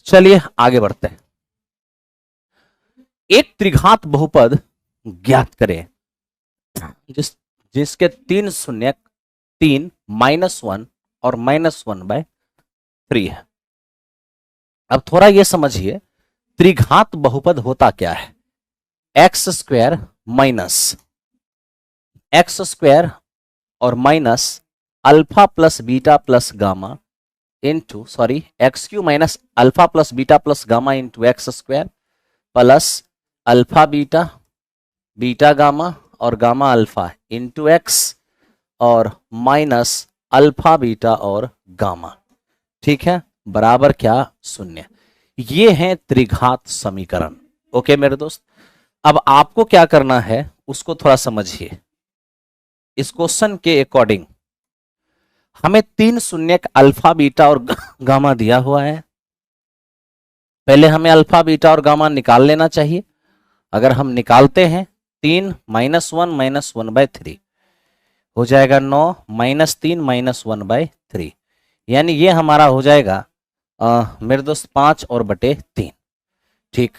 चलिए आगे बढ़ते हैं। एक त्रिघात बहुपद ज्ञात करें जिसके 3 शून्य 3 -1 और -1/3 है। अब थोड़ा यह समझिए त्रिघात बहुपद होता क्या है। एक्स स्क्वायर और minus alpha plus beta plus gamma into x Q minus alpha plus beta plus gamma into x square plus alpha beta beta gamma और गामा अल्फा इंटू एक्स और माइनस अल्फा बीटा और gamma, ठीक है, बराबर क्या 0। ये है त्रिघात समीकरण। ओके मेरे दोस्त, अब आपको क्या करना है उसको थोड़ा समझिए। इस क्वेश्चन के अकॉर्डिंग हमें 3 शून्यक अल्फा बीटा और गामा दिया हुआ है। पहले हमें अल्फा बीटा और गामा निकाल लेना चाहिए। अगर हम निकालते हैं 3 -1 -1/3 हो जाएगा 9 -3 -1/3, यानी ये हमारा हो जाएगा मेरे दोस्त 5 और बटे 3। ठीक,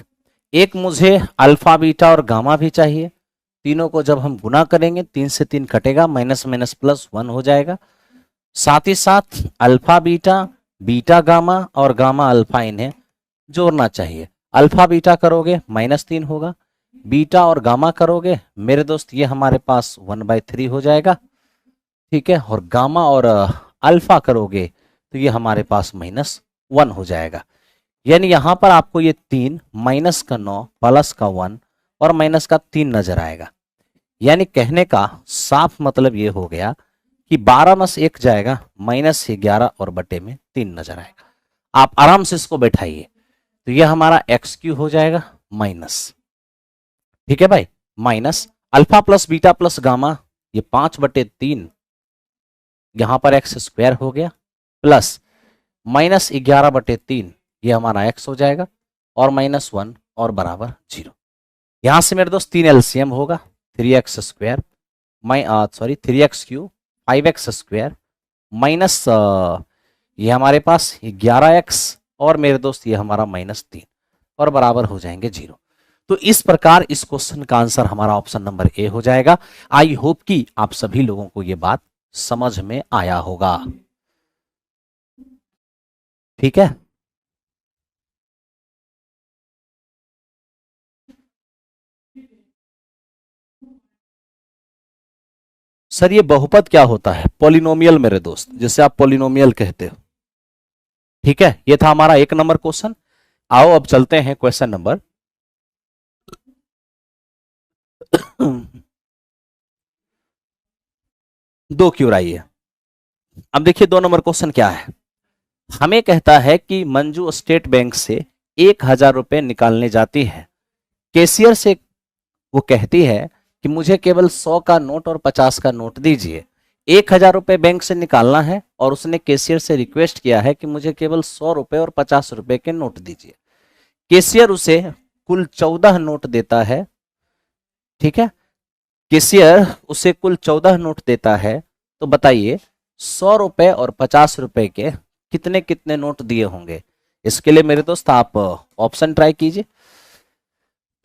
एक मुझे अल्फा बीटा और गामा भी चाहिए। तीनों को जब हम गुना करेंगे 3 से 3 कटेगा, माइनस माइनस प्लस 1 हो जाएगा। साथ ही साथ अल्फा बीटा बीटा गामा और गामा अल्फा इन्हें जोड़ना चाहिए। अल्फा बीटा करोगे -3 होगा, बीटा और गामा करोगे मेरे दोस्त ये हमारे पास 1/3 हो जाएगा, ठीक है, और गामा और अल्फा करोगे तो ये हमारे पास -1 हो जाएगा। यानी यहां पर आपको ये 3 माइनस का 9 प्लस का 1 और माइनस का 3 नजर आएगा। यानी कहने का साफ मतलब ये हो गया कि 12 में से 1 जाएगा, -11 और बटे में 3 नजर आएगा। आप आराम से इसको बैठाइए तो ये हमारा एक्स क्यू हो जाएगा माइनस, ठीक है भाई, minus alpha plus beta plus gamma ये 5/3 यहां पर एक्स स्क्वायर हो गया, प्लस -11/3 ये हमारा एक्स हो जाएगा और -1 और बराबर 0। यहां से मेरे दोस्त 3 एलसीएम होगा, 3x square 3x Q 5x square minus ये हमारे पास 11x और मेरे दोस्त ये हमारा -3 और बराबर हो जाएंगे 0। तो इस प्रकार इस क्वेश्चन का आंसर हमारा ऑप्शन नंबर ए हो जाएगा। आई होप कि आप सभी लोगों को यह बात समझ में आया होगा, ठीक है। सर ये बहुपद क्या होता है? पॉलिनोमियल मेरे दोस्त, जिसे आप पॉलिनोमियल कहते हो, ठीक है। ये था हमारा 1 नंबर क्वेश्चन। आओ अब चलते हैं क्वेश्चन नंबर 2 की ओर आइए। अब देखिए 2 नंबर क्वेश्चन क्या है। हमें कहता है कि मंजू स्टेट बैंक से 1000 रुपए निकालने जाती है। कैशियर से वो कहती है कि मुझे केवल 100 का नोट और 50 का नोट दीजिए। 1000 रुपए बैंक से निकालना है और उसने कैशियर से रिक्वेस्ट किया है कि मुझे केवल 100 रुपए और 50 रुपए के नोट दीजिए। कैशियर उसे कुल 14 नोट देता है, ठीक है। कैशियर उसे कुल 14 नोट देता है, तो बताइए 100 रुपए और 50 रुपए के कितने कितने नोट दिए होंगे। इसके लिए मेरे दोस्त आप ऑप्शन ट्राई कीजिए।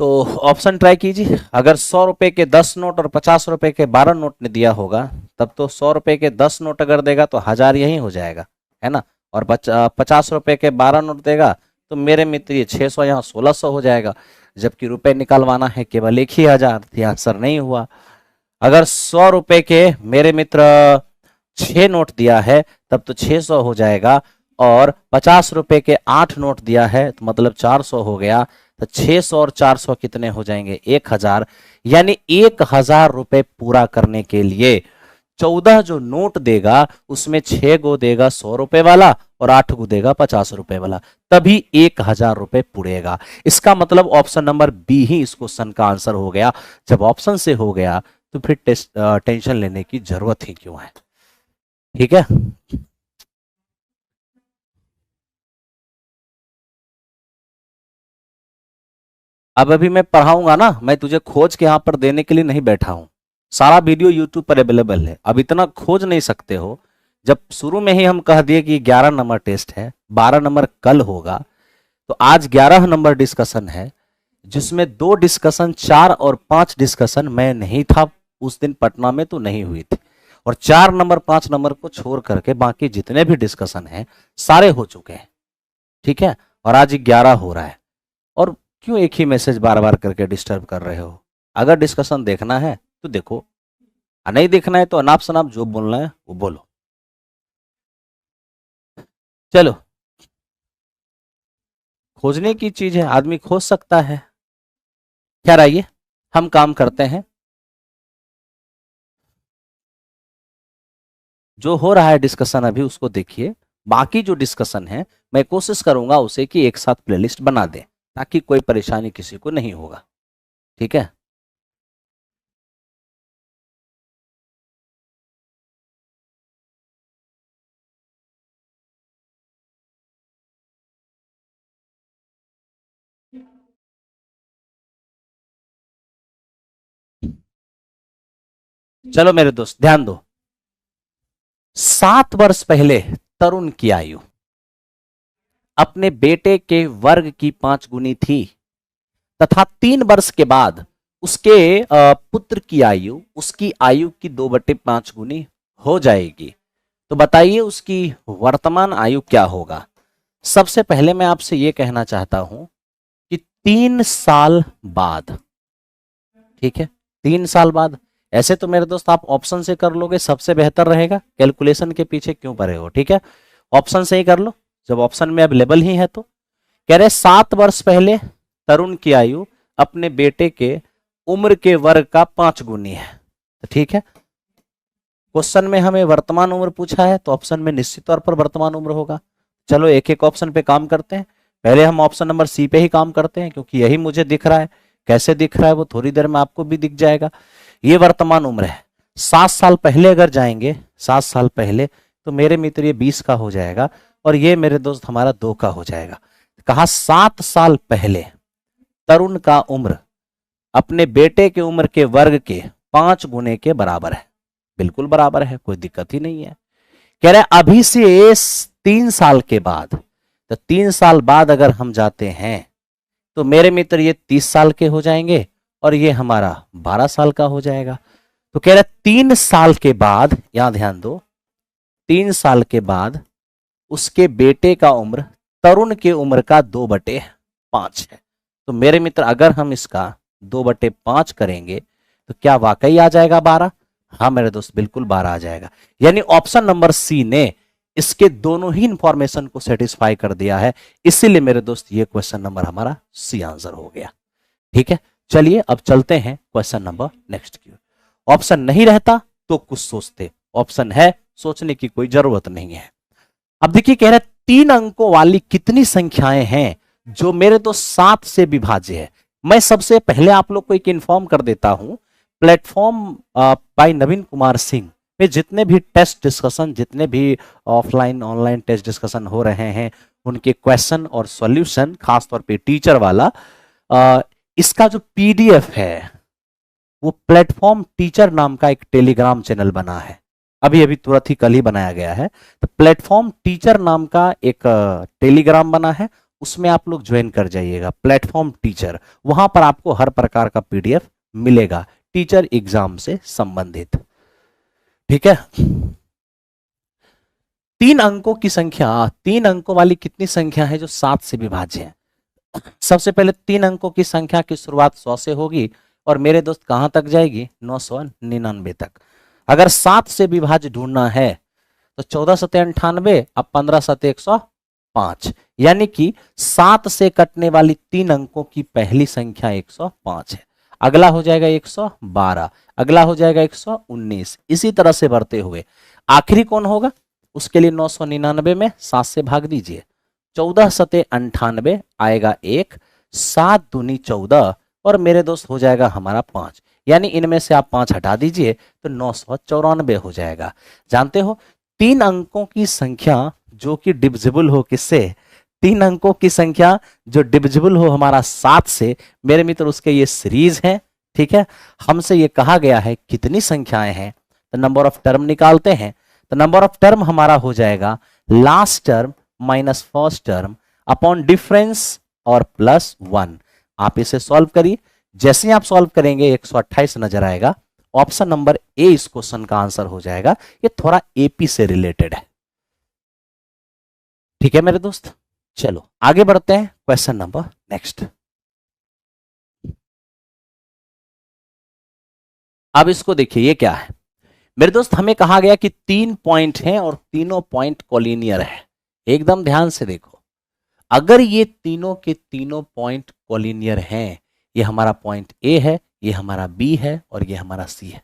तो ऑप्शन ट्राई कीजिए। अगर 100 रुपए के 10 नोट और 50 रुपए के 12 नोट ने दिया होगा, तब तो 100 रुपए के 10 नोट अगर देगा तो 1000 यही हो जाएगा, है ना। और 50 रुपए के 12 नोट देगा तो मेरे मित्र ये 600 यहाँ 1600 हो जाएगा। जबकि रुपए निकालवाना है केवल 1000, आंसर नहीं हुआ। अगर 100 रुपए के मेरे मित्र 6 नोट दिया है तब तो 600 हो जाएगा, और 50 रुपए के 8 नोट दिया है तो मतलब 400 हो गया। तो 600 और 400 कितने हो जाएंगे? 1000। यानी 1000 रुपए पूरा करने के लिए 14 जो नोट देगा उसमें 6 गो देगा 100 रुपए वाला और 8 गो देगा 50 रुपए वाला, तभी 1000 रुपए पुड़ेगा। इसका मतलब ऑप्शन नंबर बी ही इस क्वेश्चन का आंसर हो गया। जब ऑप्शन से हो गया तो फिर टेंशन लेने की जरूरत ही क्यों है, ठीक है। अब अभी मैं पढ़ाऊंगा ना, मैं तुझे खोज के यहां पर देने के लिए नहीं बैठा हूं। सारा वीडियो यूट्यूब पर अवेलेबल है। अब इतना खोज नहीं सकते हो। जब शुरू में ही हम कह दिए कि 11 नंबर टेस्ट है, 12 नंबर कल होगा, तो आज 11 नंबर डिस्कशन है, जिसमें 2 डिस्कशन 4 और 5 डिस्कशन मैं नहीं था उस दिन, पटना में तो नहीं हुई थी, और 4 नंबर 5 नंबर को छोड़ करके बाकी जितने भी डिस्कशन हैं सारे हो चुके हैं। ठीक है, और आज 11 हो रहा है, और क्यों एक ही मैसेज बार बार करके डिस्टर्ब कर रहे हो? अगर डिस्कशन देखना है तो देखो, और नहीं देखना है तो अनाप शनाप जो बोलना है वो बोलो। चलो, खोजने की चीज है, आदमी खोज सकता है। खैर आइए हम काम करते हैं। जो हो रहा है डिस्कशन अभी उसको देखिए, बाकी जो डिस्कशन है मैं कोशिश करूंगा उसे कि एक साथ प्लेलिस्ट बना दें, ताकि कोई परेशानी किसी को नहीं होगा। ठीक है, चलो मेरे दोस्त ध्यान दो। 7 वर्ष पहले तरुण की आयु अपने बेटे के वर्ग की 5 गुनी थी, तथा 3 वर्ष के बाद उसके पुत्र की आयु उसकी आयु की 2/5 गुनी हो जाएगी। तो बताइए उसकी वर्तमान आयु क्या होगा? सबसे पहले मैं आपसे यह कहना चाहता हूं कि 3 साल बाद, ठीक है, 3 साल बाद। ऐसे तो मेरे दोस्त आप ऑप्शन से कर लोगे, सबसे बेहतर रहेगा, कैलकुलेशन के पीछे क्यों पड़े हो? ठीक है, ऑप्शन से ही कर लो जब ऑप्शन में अवेलेबल ही है। तो कह रहे 7 वर्ष पहले तरुण की आयु अपने बेटे के उम्र के वर्ग का 5 गुनी है। तो ठीक है, क्वेश्चन में हमें वर्तमान उम्र पूछा है तो ऑप्शन में निश्चित तौर पर वर्तमान उम्र होगा। चलो एक एक ऑप्शन पे काम करते हैं। पहले हम ऑप्शन नंबर सी पे ही काम करते हैं, क्योंकि यही मुझे दिख रहा है। कैसे दिख रहा है वो थोड़ी देर में आपको भी दिख जाएगा। ये वर्तमान उम्र है। 7 साल पहले अगर जाएंगे, 7 साल पहले, तो मेरे मित्र ये 20 का हो जाएगा, और ये मेरे दोस्त हमारा 2 का हो जाएगा। कहा 7 साल पहले तरुण का उम्र अपने बेटे के उम्र के वर्ग के 5 गुने के बराबर है। बिल्कुल बराबर है, कोई दिक्कत ही नहीं है। कह रहे अभी से 3 साल के बाद, तो 3 साल बाद अगर हम जाते हैं तो मेरे मित्र ये 30 साल के हो जाएंगे, और ये हमारा 12 साल का हो जाएगा। तो कह रहे 3 साल के बाद, यहां ध्यान दो, 3 साल के बाद उसके बेटे का उम्र तरुण के उम्र का 2/5 है। तो मेरे मित्र अगर हम इसका 2/5 करेंगे तो क्या वाकई आ जाएगा 12? हाँ मेरे दोस्त, बिल्कुल 12 आ जाएगा। यानी ऑप्शन नंबर सी ने इसके दोनों ही इंफॉर्मेशन को सेटिस्फाई कर दिया है। इसीलिए मेरे दोस्त ये क्वेश्चन नंबर हमारा सी आंसर हो गया। ठीक है, चलिए अब चलते हैं क्वेश्चन नंबर नेक्स्ट की। ऑप्शन नहीं रहता तो कुछ सोचते, ऑप्शन है, सोचने की कोई जरूरत नहीं है। अब देखिए कह रहे 3 अंकों वाली कितनी संख्याएं हैं जो मेरे तो 7 से विभाज्य है। मैं सबसे पहले आप लोग को एक इन्फॉर्म कर देता हूं, प्लेटफॉर्म बाय नवीन कुमार सिंह में जितने भी टेस्ट डिस्कशन, जितने भी ऑफलाइन ऑनलाइन टेस्ट डिस्कशन हो रहे हैं, उनके क्वेश्चन और सॉल्यूशन, खासतौर पे टीचर वाला, इसका जो पीडीएफ है वो प्लेटफॉर्म टीचर नाम का एक टेलीग्राम चैनल बना है। अभी अभी तुरंत ही कल ही बनाया गया है। तो प्लेटफॉर्म टीचर नाम का एक टेलीग्राम बना है, उसमें आप लोग ज्वाइन कर जाइएगा, प्लेटफॉर्म टीचर। वहां पर आपको हर प्रकार का पीडीएफ मिलेगा टीचर एग्जाम से संबंधित। ठीक है, 3 अंकों की संख्या, 3 अंकों वाली कितनी संख्या है जो 7 से विभाज्य है? सबसे पहले 3 अंकों की संख्या की शुरुआत 100 से होगी, और मेरे दोस्त कहां तक जाएगी? 999 तक। अगर 7 से विभाज्य ढूंढना है तो 14 सते 98, अब 15 सते 105, यानी कि 7 से कटने वाली 3 अंकों की पहली संख्या 105 है। अगला हो जाएगा 112, अगला हो जाएगा 119, इसी तरह से बढ़ते हुए आखिरी कौन होगा? उसके लिए 999 में 7 से भाग दीजिए, 14 सते 98 आएगा 1, 7 दूनी 14, और मेरे दोस्त हो जाएगा हमारा 5। यानी इनमें से आप 5 हटा दीजिए तो 994 हो जाएगा। जानते हो 3 अंकों की संख्या जो कि डिविजिबल हो किससे? 3 अंकों की संख्या जो डिविजिबल हो हमारा 7 से, मेरे मित्र उसके ये सीरीज है। ठीक है, हमसे ये कहा गया है कितनी संख्याएं हैं, तो नंबर ऑफ टर्म निकालते हैं। तो नंबर ऑफ टर्म हमारा हो जाएगा last term minus first term upon difference और +1। आप इसे सॉल्व करिए, जैसे ही आप सॉल्व करेंगे 128 नजर आएगा। ऑप्शन नंबर ए इस क्वेश्चन का आंसर हो जाएगा। ये थोड़ा एपी से रिलेटेड है। ठीक है मेरे दोस्त, चलो आगे बढ़ते हैं। Question number next. अब इसको देखिए, ये क्या है मेरे दोस्त। हमें कहा गया कि 3 पॉइंट हैं और तीनों पॉइंट कोलिनियर है। एकदम ध्यान से देखो, अगर ये तीनों के तीनों पॉइंट कोलिनियर हैं, ये हमारा पॉइंट ए है, ये हमारा बी है और ये हमारा सी है।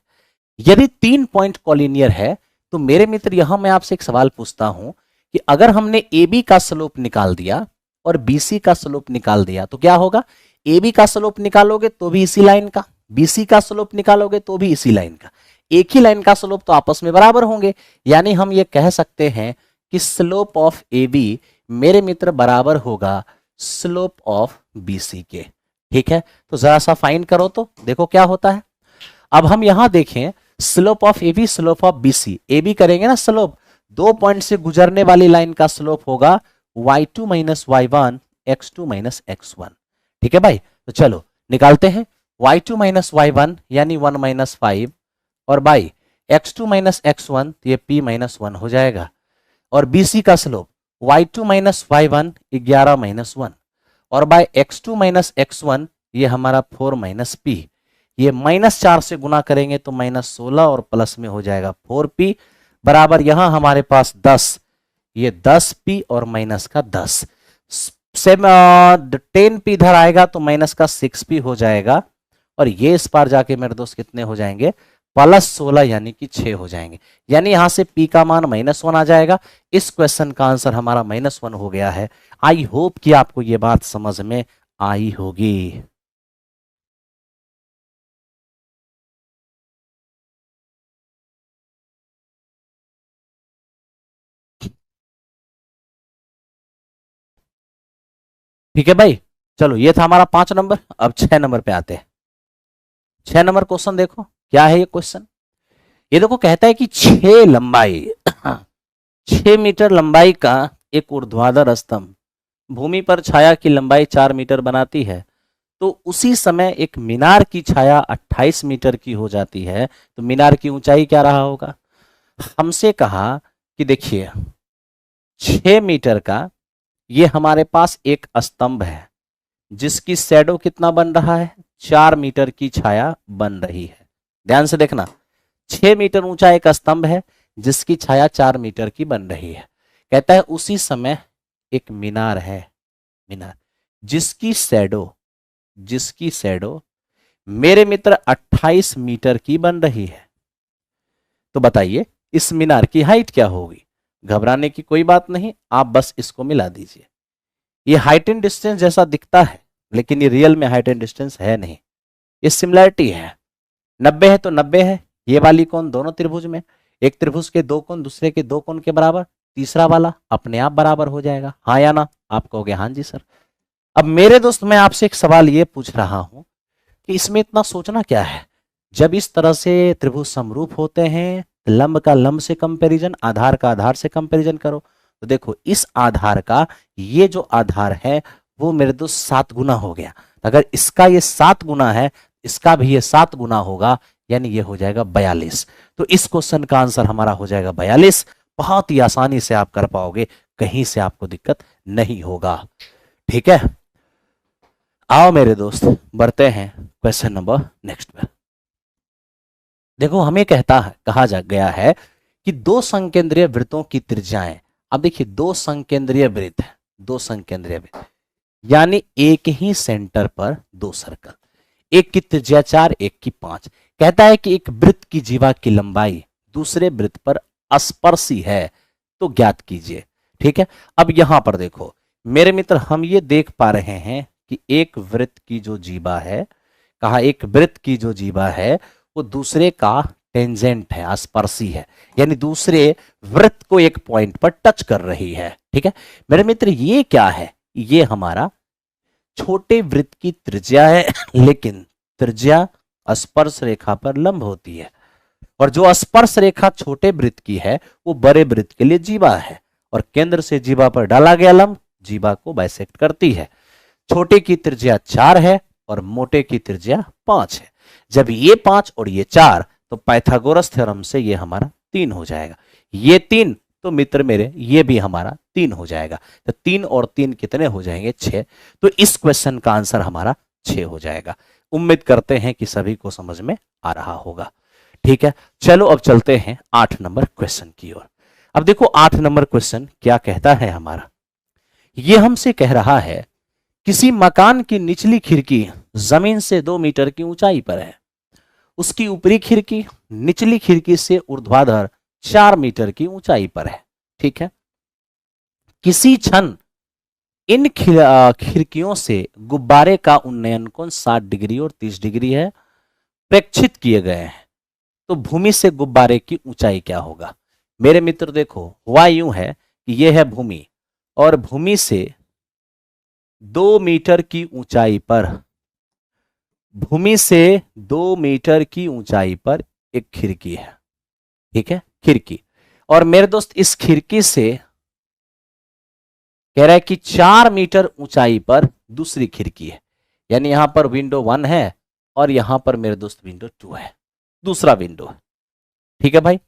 यदि 3 पॉइंट कोलिनियर है तो मेरे मित्र यहां मैं आपसे एक सवाल पूछता हूं कि अगर हमने ए बी का स्लोप निकाल दिया और बी सी का स्लोप निकाल दिया तो क्या होगा। ए बी का स्लोप निकालोगे तो भी इसी लाइन का, बीसी का स्लोप निकालोगे तो भी इसी लाइन का। एक ही लाइन का स्लोप तो आपस में बराबर होंगे, यानी हम ये कह सकते हैं कि स्लोप ऑफ ए बी मेरे मित्र बराबर होगा स्लोप ऑफ बीसी के। ठीक है, तो जरा सा फाइन करो तो देखो क्या होता है। अब हम यहां देखें, slope of A B slope of BC, A B करेंगे ना स्लोप, 2 पॉइंट से गुजरने वाली लाइन का स्लोप होगा y2 minus y1 x2 minus x1। ठीक है भाई, तो चलो निकालते हैं। y2 माइनस y1 यानी 1 माइनस 5 और बाई x2 माइनस x1 ये p माइनस 1 हो जाएगा। और bc का slope y2 minus y1 11 minus 1 और बाय x2 माइनस x1 ये हमारा 4 माइनस p। ये -4 से गुना करेंगे तो -16 और प्लस में हो जाएगा 4p बराबर यहां हमारे पास 10, ये 10p और माइनस का 10 सेम 10p इधर आएगा तो माइनस का 6p हो जाएगा। और ये इस पार जाके मेरे दोस्त कितने हो जाएंगे, +16 यानी कि 6 हो जाएंगे। यानी यहां से p का मान -1 आ जाएगा। इस क्वेश्चन का आंसर हमारा -1 हो गया है। आई होप कि आपको ये बात समझ में आई होगी। ठीक है भाई, चलो ये था हमारा 5 नंबर। अब 6 नंबर पे आते हैं। 6 नंबर क्वेश्चन देखो क्या है ये क्वेश्चन। ये देखो कहता है कि 6 लंबाई 6 मीटर लंबाई का एक ऊर्ध्वाधर स्तंभ भूमि पर छाया की लंबाई 4 मीटर बनाती है, तो उसी समय एक मीनार की छाया 28 मीटर की हो जाती है, तो मीनार की ऊंचाई क्या रहा होगा। हमसे कहा कि देखिए 6 मीटर का ये हमारे पास एक स्तंभ है जिसकी शैडो कितना बन रहा है, 4 मीटर की छाया बन रही है। ध्यान से देखना, 6 मीटर ऊंचा एक स्तंभ है जिसकी छाया 4 मीटर की बन रही है। कहता है उसी समय एक मीनार है, मीनार जिसकी शैडो मेरे मित्र 28 मीटर की बन रही है। तो बताइए इस मीनार की हाइट क्या होगी। घबराने की कोई बात नहीं, आप बस इसको मिला दीजिए। ये हाइट एंड डिस्टेंस जैसा दिखता है लेकिन ये रियल में हाइट एंड डिस्टेंस है नहीं, ये सिमिलैरिटी है। 90 है तो 90 है, ये वाली कोण दोनों त्रिभुज में, एक त्रिभुज के 2 कोण दूसरे के 2 कोण के बराबर, तीसरा वाला अपने आप बराबर हो जाएगा। हाँ या ना, आप कहोगे हाँ जी सर। अब मेरे दोस्त मैं आपसे एक सवाल ये पूछ रहा हूं कि इसमें इतना सोचना क्या है। जब इस तरह से त्रिभुज समरूप होते हैं, लंब का लंब से कंपैरिजन, आधार का आधार से कंपैरिजन करो, तो देखो इस आधार का ये जो आधार है वो मेरे दोस्त 7 गुना हो गया। अगर इसका ये 7 गुना है, इसका भी ये 7 गुना होगा, यानी ये हो जाएगा 42। तो इस क्वेश्चन का आंसर हमारा हो जाएगा 42। बहुत ही आसानी से आप कर पाओगे, कहीं से आपको दिक्कत नहीं होगा। ठीक है, आओ मेरे दोस्त बढ़ते हैं क्वेश्चन नंबर नेक्स्ट पर। देखो हमें कहा जा गया है कि 2 संकेंद्रीय वृत्तों की त्रिज्याएं। अब देखिए 2 संकेंद्रीय वृत्त है, 2 संकेंद्रीय वृत्त यानी एक ही सेंटर पर 2 सर्कल, एक की त्रिज्या 4 एक की 5। कहता है कि एक वृत्त की जीवा की लंबाई दूसरे वृत्त पर स्पर्शी है, तो ज्ञात कीजिए। ठीक है, अब यहां पर देखो मेरे मित्र हम ये देख पा रहे हैं कि एक वृत्त की जो जीवा है, कहा एक वृत्त की जो जीवा है वो दूसरे का टेंजेंट है, स्पर्शी है, यानी दूसरे वृत्त को एक पॉइंट पर टच कर रही है। ठीक है मेरे मित्र, ये क्या है, ये हमारा छोटे वृत्त की त्रिज्या है, लेकिन त्रिज्या स्पर्श रेखा पर लंब होती है, और जो स्पर्श रेखा छोटे वृत्त की है वो बड़े वृत्त के लिए जीवा है, और केंद्र से जीवा पर डाला गया लंब जीवा को बाइसेक्ट करती है। छोटे की त्रिज्या 4 है और मोटे की त्रिज्या 5 है। जब ये 5 और ये 4, तो पाइथागोरस थ्योरम से ये हमारा 3 हो जाएगा। ये 3, तो मित्र मेरे ये भी हमारा 3 हो जाएगा। तो 3 और 3 कितने हो जाएंगे? 6। तो इस क्वेश्चन का आंसर हमारा 6 हो जाएगा। उम्मीद करते हैं कि सभी को समझ में आ रहा होगा। ठीक है, चलो अब चलते हैं 8 नंबर क्वेश्चन की ओर। अब देखो 8 नंबर क्वेश्चन क्या कहता है हमारा। ये हमसे कह रहा है किसी मकान की निचली खिड़की जमीन से 2 मीटर की ऊंचाई पर है। उसकी ऊपरी खिड़की निचली खिड़की से ऊर्ध्वाधर 4 मीटर की ऊंचाई पर है। ठीक है, किसी क्षण इन खिड़कियों से गुब्बारे का उन्नयन कोण 60 डिग्री और 30 डिग्री है, प्रेक्षित किए गए हैं। तो भूमि से गुब्बारे की ऊंचाई क्या होगा? मेरे मित्र देखो, हुआ यूं है कि यह है भूमि, और भूमि से 2 मीटर की ऊंचाई पर, भूमि से 2 मीटर की ऊंचाई पर एक खिड़की है। ठीक है, खिड़की, और मेरे दोस्त इस खिड़की से कह रहा है कि 4 मीटर ऊंचाई पर दूसरी खिड़की है। यानी यहां पर विंडो 1 है और यहां पर मेरे दोस्त विंडो 2 है, दूसरा विंडो है। ठीक है भाई,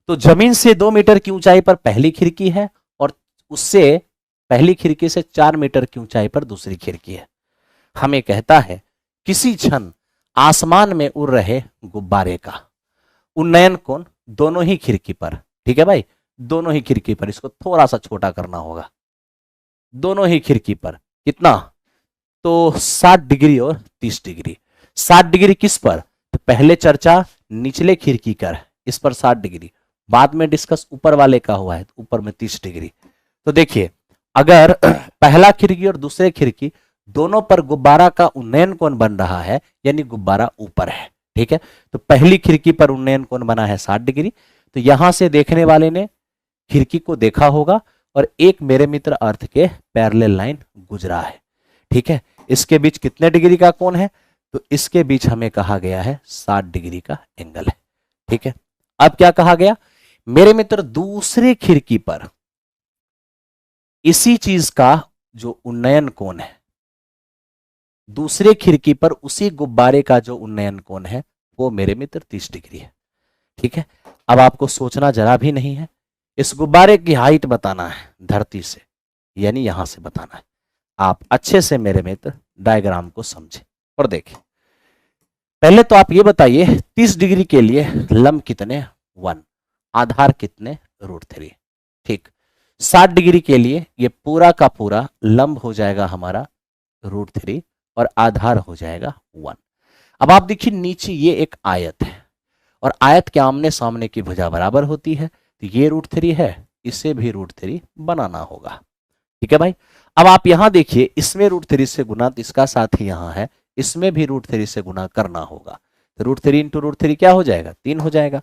तो जमीन से 2 मीटर की ऊंचाई पर पहली खिड़की है और उससे पहली खिड़की से 4 मीटर की ऊंचाई पर दूसरी खिड़की है। हमें कहता है किसी क्षण आसमान में उड़ रहे गुब्बारे का उन्नयन कोण दोनों ही खिड़की पर। ठीक है भाई, दोनों ही खिड़की पर, इसको थोड़ा सा छोटा करना होगा। दोनों ही खिड़की पर कितना? तो 60 डिग्री और 30 डिग्री। 60 डिग्री किस पर? तो पहले चर्चा निचले खिड़की कर, इस पर 60 डिग्री, बाद में डिस्कस ऊपर वाले का हुआ है, तो ऊपर में 30 डिग्री। तो देखिए, अगर पहला खिड़की और दूसरे खिड़की दोनों पर गुब्बारा का उन्नयन कोण बन रहा है, यानी गुब्बारा ऊपर है। ठीक है, तो पहली खिड़की पर उन्नयन कोण बना है 60 डिग्री, तो यहां से देखने वाले ने खिड़की को देखा होगा और एक मेरे मित्र अर्थ के पैरेलल लाइन गुजरा है। ठीक है, इसके बीच कितने डिग्री का कोण है? तो इसके बीच हमें कहा गया है 60 डिग्री का एंगल है। ठीक है, अब क्या कहा गया? मेरे मित्र दूसरे खिड़की पर इसी चीज का जो उन्नयन कोण है, दूसरे खिड़की पर उसी गुब्बारे का जो उन्नयन कोण है, वो मेरे मित्र 30 डिग्री है। ठीक है, अब आपको सोचना जरा भी नहीं है, इस गुब्बारे की हाइट बताना है धरती से, यानी यहां से बताना है। आप अच्छे से मेरे मित्र डायग्राम को समझें और देखें। पहले तो आप ये बताइए 30 डिग्री के लिए लंब कितने? 1, आधार कितने? √3। ठीक, 60 डिग्री के लिए ये पूरा का पूरा लंब हो जाएगा हमारा √3 और आधार हो जाएगा 1। अब आप देखिए नीचे ये एक आयत है और आयत के आमने सामने की भुजा बराबर होती है, तो ये √3 है, इसे भी √3 बनाना होगा। ठीक है भाई, अब आप यहां देखिए, इसमें √3 से गुना, तो इसका साथ ही यहां है, इसमें भी √3 से गुना करना होगा, तो √3 इंटू √3 क्या हो जाएगा? 3 हो जाएगा।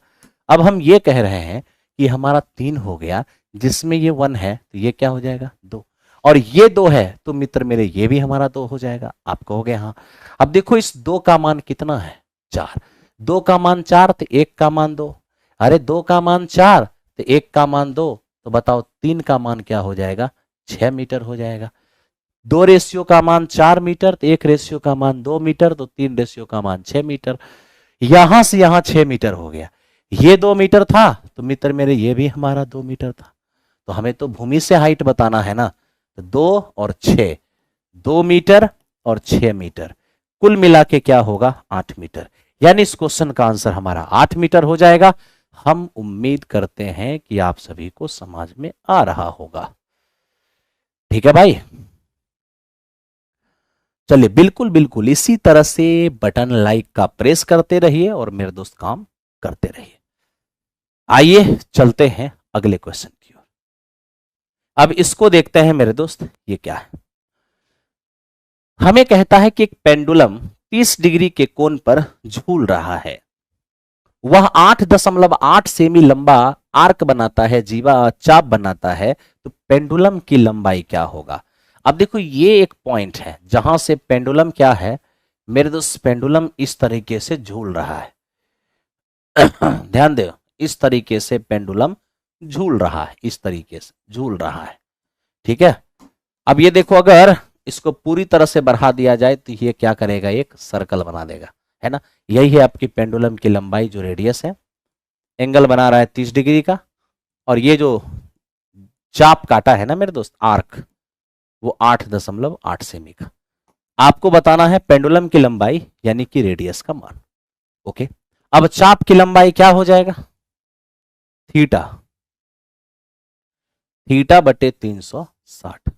अब हम ये कह रहे हैं कि हमारा 3 हो गया, जिसमें ये 1 है तो ये क्या हो जाएगा? 2, और ये 2 है तो मित्र मेरे ये भी हमारा 2 हो जाएगा। आप कहोगे हाँ। अब देखो इस 2 का मान कितना है? 4। 2 का मान 4 तो 1 का मान 2, अरे 2 का मान 4 तो 1 का मान 2, तो बताओ 3 का मान क्या हो जाएगा? 6 मीटर हो जाएगा। 2 रेशियो का मान 4 मीटर, तो 1 रेशियो का मान 2 मीटर, तो 3 रेशियो का मान 6 मीटर। यहां से यहां 6 मीटर हो गया। ये 2 मीटर था तो मित्र मेरे ये भी हमारा 2 मीटर था। तो हमें तो भूमि से हाइट बताना है ना, तो 2 और 6, 2 मीटर और 6 मीटर, कुल मिला के क्या होगा? 8 मीटर। यानी इस क्वेश्चन का आंसर हमारा 8 मीटर हो जाएगा। हम उम्मीद करते हैं कि आप सभी को समझ में आ रहा होगा। ठीक है भाई, चलिए बिल्कुल बिल्कुल इसी तरह से बटन लाइक का प्रेस करते रहिए और मेरे दोस्त काम करते रहिए। आइए चलते हैं अगले क्वेश्चन की ओर। अब इसको देखते हैं मेरे दोस्त, ये क्या है? हमें कहता है कि एक पेंडुलम 30 डिग्री के कोण पर झूल रहा है। वह 8.8 सेमी लंबा आर्क बनाता है, जीवा चाप बनाता है, तो पेंडुलम की लंबाई क्या होगा? अब देखो ये एक पॉइंट है जहां से पेंडुलम क्या है मेरे दोस्त, पेंडुलम इस तरीके से झूल रहा है। ध्यान दो, इस तरीके से पेंडुलम झूल रहा है, इस तरीके से झूल रहा है। ठीक है, अब ये देखो, अगर इसको पूरी तरह से बढ़ा दिया जाए तो ये क्या करेगा, एक सर्कल बना देगा, है ना। यही है आपकी पेंडुलम की लंबाई, जो रेडियस है, एंगल बना रहा है 30 डिग्री का, और ये जो चाप काटा है ना मेरे दोस्त, आर्क, वो 8.8 सेमी का। आपको बताना है पेंडुलम की लंबाई यानी कि रेडियस का मान। ओके, अब चाप की लंबाई क्या हो जाएगा, थीटा, थीटा बटे 360।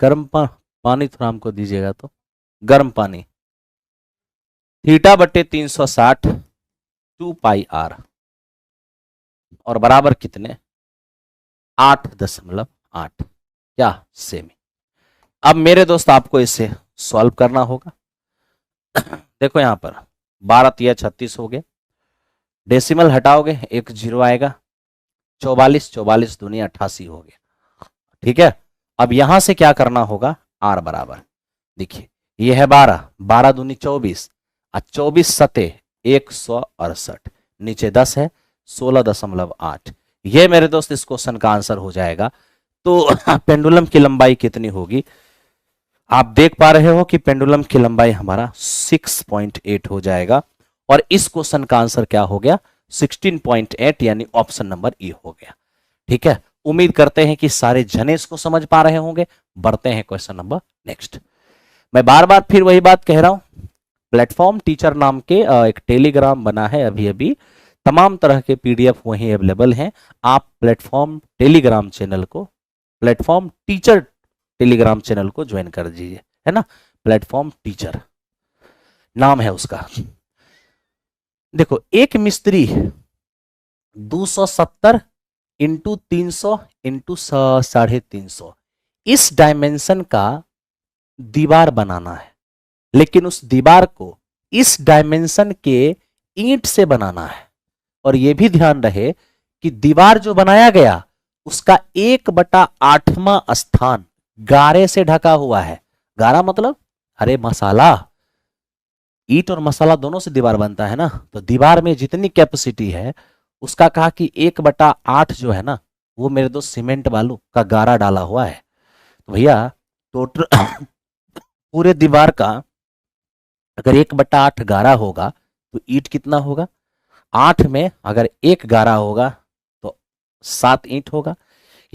गर्म पानी थोड़ा हमको दीजिएगा तो, गर्म पानी, थीटा बटे 360 2 पाई r, और बराबर कितने, 8.8 क्या सेमी। अब मेरे दोस्त आपको इसे सॉल्व करना होगा। देखो यहां पर 12 तिया 36 हो गए, डेसिमल हटाओगे एक जीरो आएगा, 44, 44 दूनी 88 हो गया। ठीक है, अब यहां से क्या करना होगा, r बराबर, देखिए ये है 12, 12 दूनी 24, और 24 सते 168, नीचे 10 है, 16.8। ये मेरे दोस्त इस क्वेश्चन का आंसर हो जाएगा। तो पेंडुलम की लंबाई कितनी होगी, आप देख पा रहे हो कि पेंडुलम की लंबाई हमारा 6.8 हो जाएगा, और इस क्वेश्चन का आंसर क्या हो गया, 16.8, यानी ऑप्शन नंबर ई हो गया। ठीक है, उम्मीद करते हैं कि सारे जने इसको समझ पा रहे होंगे। बढ़ते हैं क्वेश्चन नंबर नेक्स्ट। मैं बार बार फिर वही बात कह रहा हूं, प्लेटफॉर्म टीचर नाम के एक टेलीग्राम बना है अभी अभी, तमाम तरह के पीडीएफ वहीं अवेलेबल हैं। आप प्लेटफॉर्म टेलीग्राम चैनल को, प्लेटफॉर्म टीचर टेलीग्राम चैनल को ज्वाइन कर दीजिए, है ना, प्लेटफॉर्म टीचर नाम है उसका। देखो एक मिस्त्री 270 इंटू 300 इंटू 350 इस डायमेंशन का दीवार बनाना है, लेकिन उस दीवार को इस डायमेंशन के ईंट से बनाना है। और यह भी ध्यान रहे कि दीवार जो बनाया गया उसका 1/8वां स्थान गारे से ढका हुआ है। गारा मतलब अरे मसाला, ईंट और मसाला दोनों से दीवार बनता है ना, तो दीवार में जितनी कैपेसिटी है उसका कहा कि 1/8 जो है ना, वो मेरे दोस्त सीमेंट बालू का गारा डाला हुआ है। तो भैया टोटल पूरे दीवार का अगर 1/8 गारा होगा तो ईंट कितना होगा, 8 में अगर 1 गारा होगा तो 7 ईंट होगा,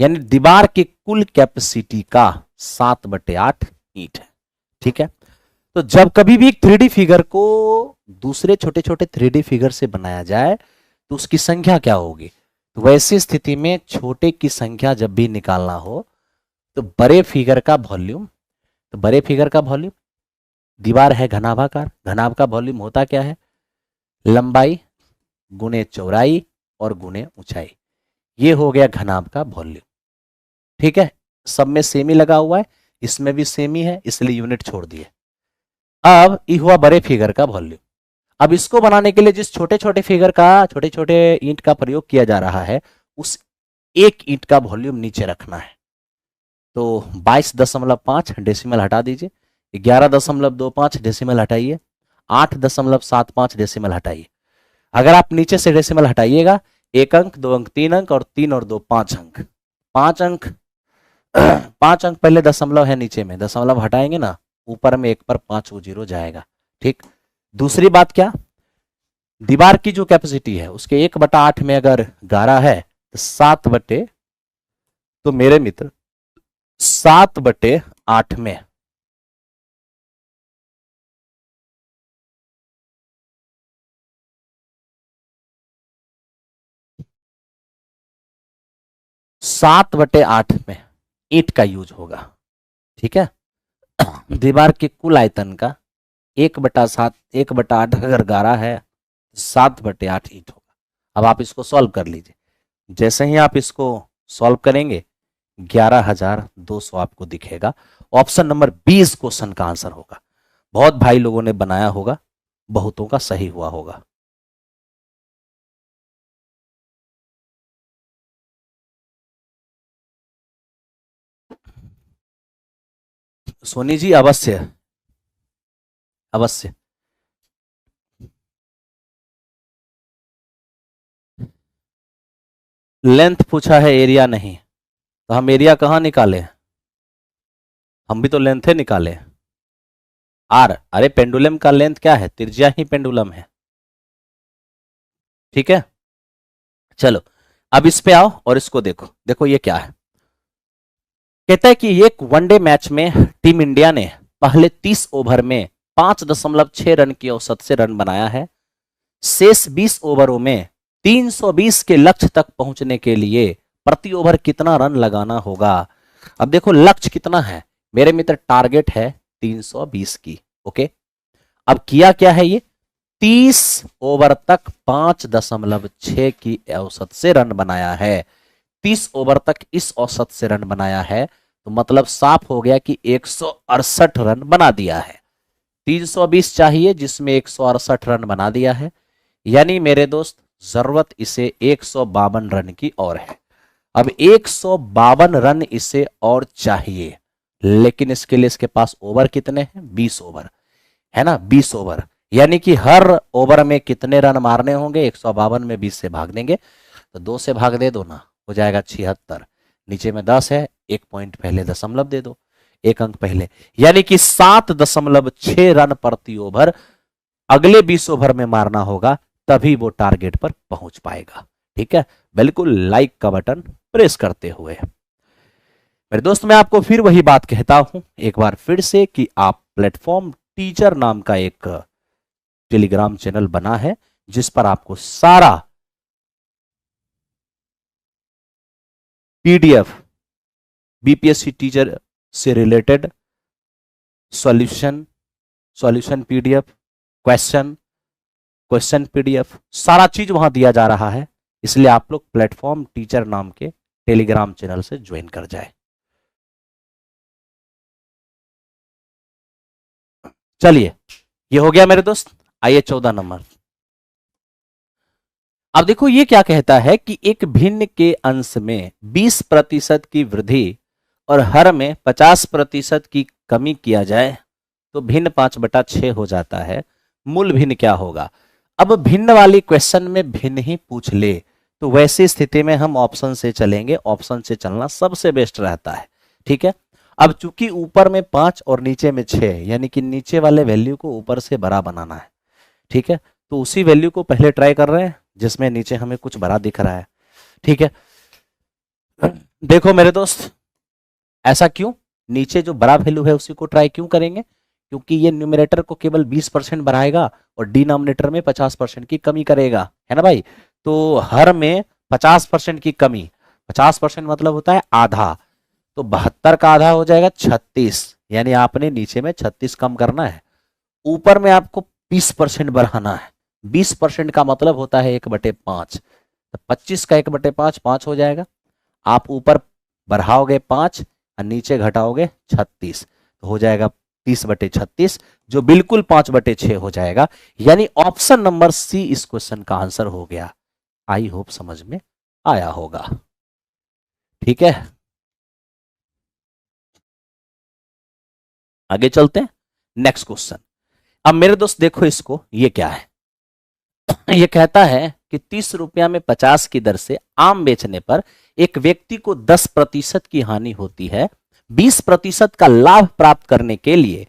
यानी दीवार की कुल कैपेसिटी का 7/8 ईंट है। ठीक है, तो जब कभी भी एक 3D फिगर को दूसरे छोटे छोटे 3D फिगर से बनाया जाए तो उसकी संख्या क्या होगी, तो वैसी स्थिति में छोटे की संख्या जब भी निकालना हो तो बड़े फिगर का वॉल्यूम, तो बड़े फिगर का वॉल्यूम, दीवार है घनाभाकार, घनाभ का वॉल्यूम होता क्या है, लंबाई गुणे चौड़ाई और गुणे ऊंचाई, ये हो गया घनाभ का वॉल्यूम। ठीक है, सब में सेमी लगा हुआ है, इसमें भी सेमी है इसलिए यूनिट छोड़ दिए। अब ये हुआ बड़े फिगर का वॉल्यूम। अब इसको बनाने के लिए जिस छोटे छोटे फिगर का, छोटे छोटे ईंट का प्रयोग किया जा रहा है, उस एक ईंट का वॉल्यूम नीचे रखना है। तो 22.5 डेसिमल हटा दीजिए, 11.25 डेसिमल हटाइए, 8.75 डेसिमल हटाइए। अगर आप नीचे से डेसिमल हटाइएगा, 1 अंक, 2 अंक, 3 अंक, और 3 और 2 5 अंक, 5 अंक 5 अंक पहले दशमलव है नीचे में, दशमलव हटाएंगे ना, ऊपर में 1 पर 5 वो जीरो जाएगा। ठीक, दूसरी बात क्या, दीवार की जो कैपेसिटी है उसके 1/8 में अगर गारा है तो 7 तो मेरे मित्र 7/8 में 7/8 में ईंट का यूज होगा। ठीक है, दीवार के कुल आयतन का 1/7, 1/8 अगर गारा है, 7/8 ईंट होगा। अब आप इसको सॉल्व कर लीजिए, जैसे ही आप इसको सॉल्व करेंगे 11,200 आपको दिखेगा। ऑप्शन नंबर 20 क्वेश्चन का आंसर होगा। बहुत भाई लोगों ने बनाया होगा, बहुतों का सही हुआ होगा। सोनी जी अवश्य, अवश्य। लेंथ पूछा है, एरिया नहीं। तो हम एरिया कहाँ निकाले, हम भी तो लेंथ निकाले, आर। अरे पेंडुलम का लेंथ क्या है, त्रिज्या ही पेंडुलम है, ठीक है। चलो अब इस पे आओ और इसको देखो, देखो ये क्या है। कहता है कि एक वनडे मैच में टीम इंडिया ने पहले 30 ओवर में 5.6 रन की औसत से रन बनाया है। शेष 20 ओवरों में 320 के लक्ष्य तक पहुंचने के लिए प्रति ओवर कितना रन लगाना होगा। अब देखो लक्ष्य कितना है मेरे मित्र, टारगेट है 320 की, ओके। अब किया क्या है, ये 30 ओवर तक 5.6 की औसत से रन बनाया है। 30 ओवर तक इस औसत से रन बनाया है, तो मतलब साफ हो गया कि 168 रन बना दिया है। 320 चाहिए जिसमें 168 रन बना दिया है, यानी मेरे दोस्त जरूरत इसे 152 रन की और है। अब 152 रन इसे और चाहिए, लेकिन इसके लिए इसके पास ओवर कितने हैं, 20 ओवर है ना, 20 ओवर, यानी कि हर ओवर में कितने रन मारने होंगे, 152 में 20 से भाग देंगे, तो 2 से भाग दे दो ना, हो जाएगा 76। नीचे में 10 है, एक पॉइंट पहले दशमलव दे दो, एक अंक पहले, यानी कि 7.6 रन प्रति ओवर अगले 20 ओवर में मारना होगा, तभी वो टारगेट पर पहुंच पाएगा। ठीक है, बिल्कुल लाइक का बटन प्रेस करते हुए। मेरे दोस्त मैं आपको फिर वही बात कहता हूं एक बार फिर से कि आप प्लेटफॉर्म टीचर नाम का एक टेलीग्राम चैनल बना है, जिस पर आपको सारा पीडीएफ बीपीएससी टीचर से related solution PDF, question PDF, सारा चीज वहां दिया जा रहा है। इसलिए आप लोग प्लेटफॉर्म टीचर नाम के टेलीग्राम चैनल से ज्वाइन कर जाए। चलिए ये हो गया मेरे दोस्त। आइए 14 नंबर। अब देखो ये क्या कहता है कि एक भिन्न के अंश में 20% की वृद्धि और हर में 50% की कमी किया जाए तो भिन्न 5/6 हो जाता है। मूल भिन्न क्या होगा। अब भिन्न वाली क्वेश्चन में भिन्न ही पूछ ले तो वैसी स्थिति में हम ऑप्शन से चलेंगे, ऑप्शन से चलना सबसे बेस्ट रहता है। ठीक है, अब चूंकि ऊपर में 5 और नीचे में 6, यानी कि नीचे वाले वैल्यू को ऊपर से बड़ा बनाना है। ठीक है, तो उसी वैल्यू को पहले ट्राई कर रहे हैं जिसमें नीचे हमें कुछ बड़ा दिख रहा है। ठीक है, देखो मेरे दोस्त ऐसा क्यों, नीचे जो बड़ा वैल्यू है उसी को ट्राई क्यों करेंगे, क्योंकि ये न्यूमरेटर को केवल 20% बढ़ाएगा और डिनोमिनेटर में 50% की कमी करेगा, है ना भाई। तो हर में 50% की कमी, 50% मतलब होता है आधा, तो 72 का आधा हो जाएगा 36, यानी आपने नीचे में 36 कम करना है, ऊपर में आपको 20% बढ़ाना है। 20% का मतलब होता है 1/5, तो 25 का 1/5 5 हो जाएगा। आप ऊपर बढ़ाओगे 5 और नीचे घटाओगे 36, तो हो जाएगा 30/36, जो बिल्कुल 5/6 हो जाएगा। यानी ऑप्शन नंबर सी इस क्वेश्चन का आंसर हो गया। आई होप समझ में आया होगा। ठीक है, आगे चलते हैं नेक्स्ट क्वेश्चन। अब मेरे दोस्त देखो इसको, ये क्या है, ये कहता है कि 30 रुपया में 50 की दर से आम बेचने पर एक व्यक्ति को 10% की हानि होती है। 20% का लाभ प्राप्त करने के लिए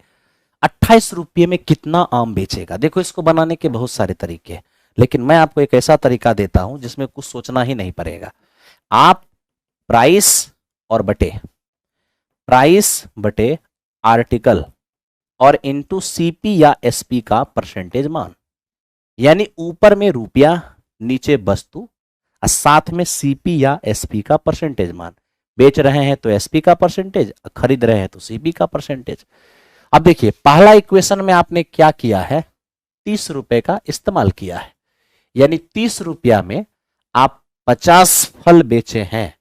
28 रुपये में कितना आम बेचेगा। देखो इसको बनाने के बहुत सारे तरीके हैं, लेकिन मैं आपको एक ऐसा तरीका देता हूं जिसमें कुछ सोचना ही नहीं पड़ेगा। आप प्राइस बटे आर्टिकल और इंटू सीपी या एसपी का परसेंटेज मान, यानी ऊपर में रुपया नीचे वस्तु और साथ में सीपी या एसपी का परसेंटेज मान। बेच रहे हैं तो एसपी का परसेंटेज, खरीद रहे हैं तो सीपी का परसेंटेज। अब देखिए पहला इक्वेशन में आपने क्या किया है, 30 रुपए का इस्तेमाल किया है, यानी 30 रुपया में आप 50 फल बेचे हैं,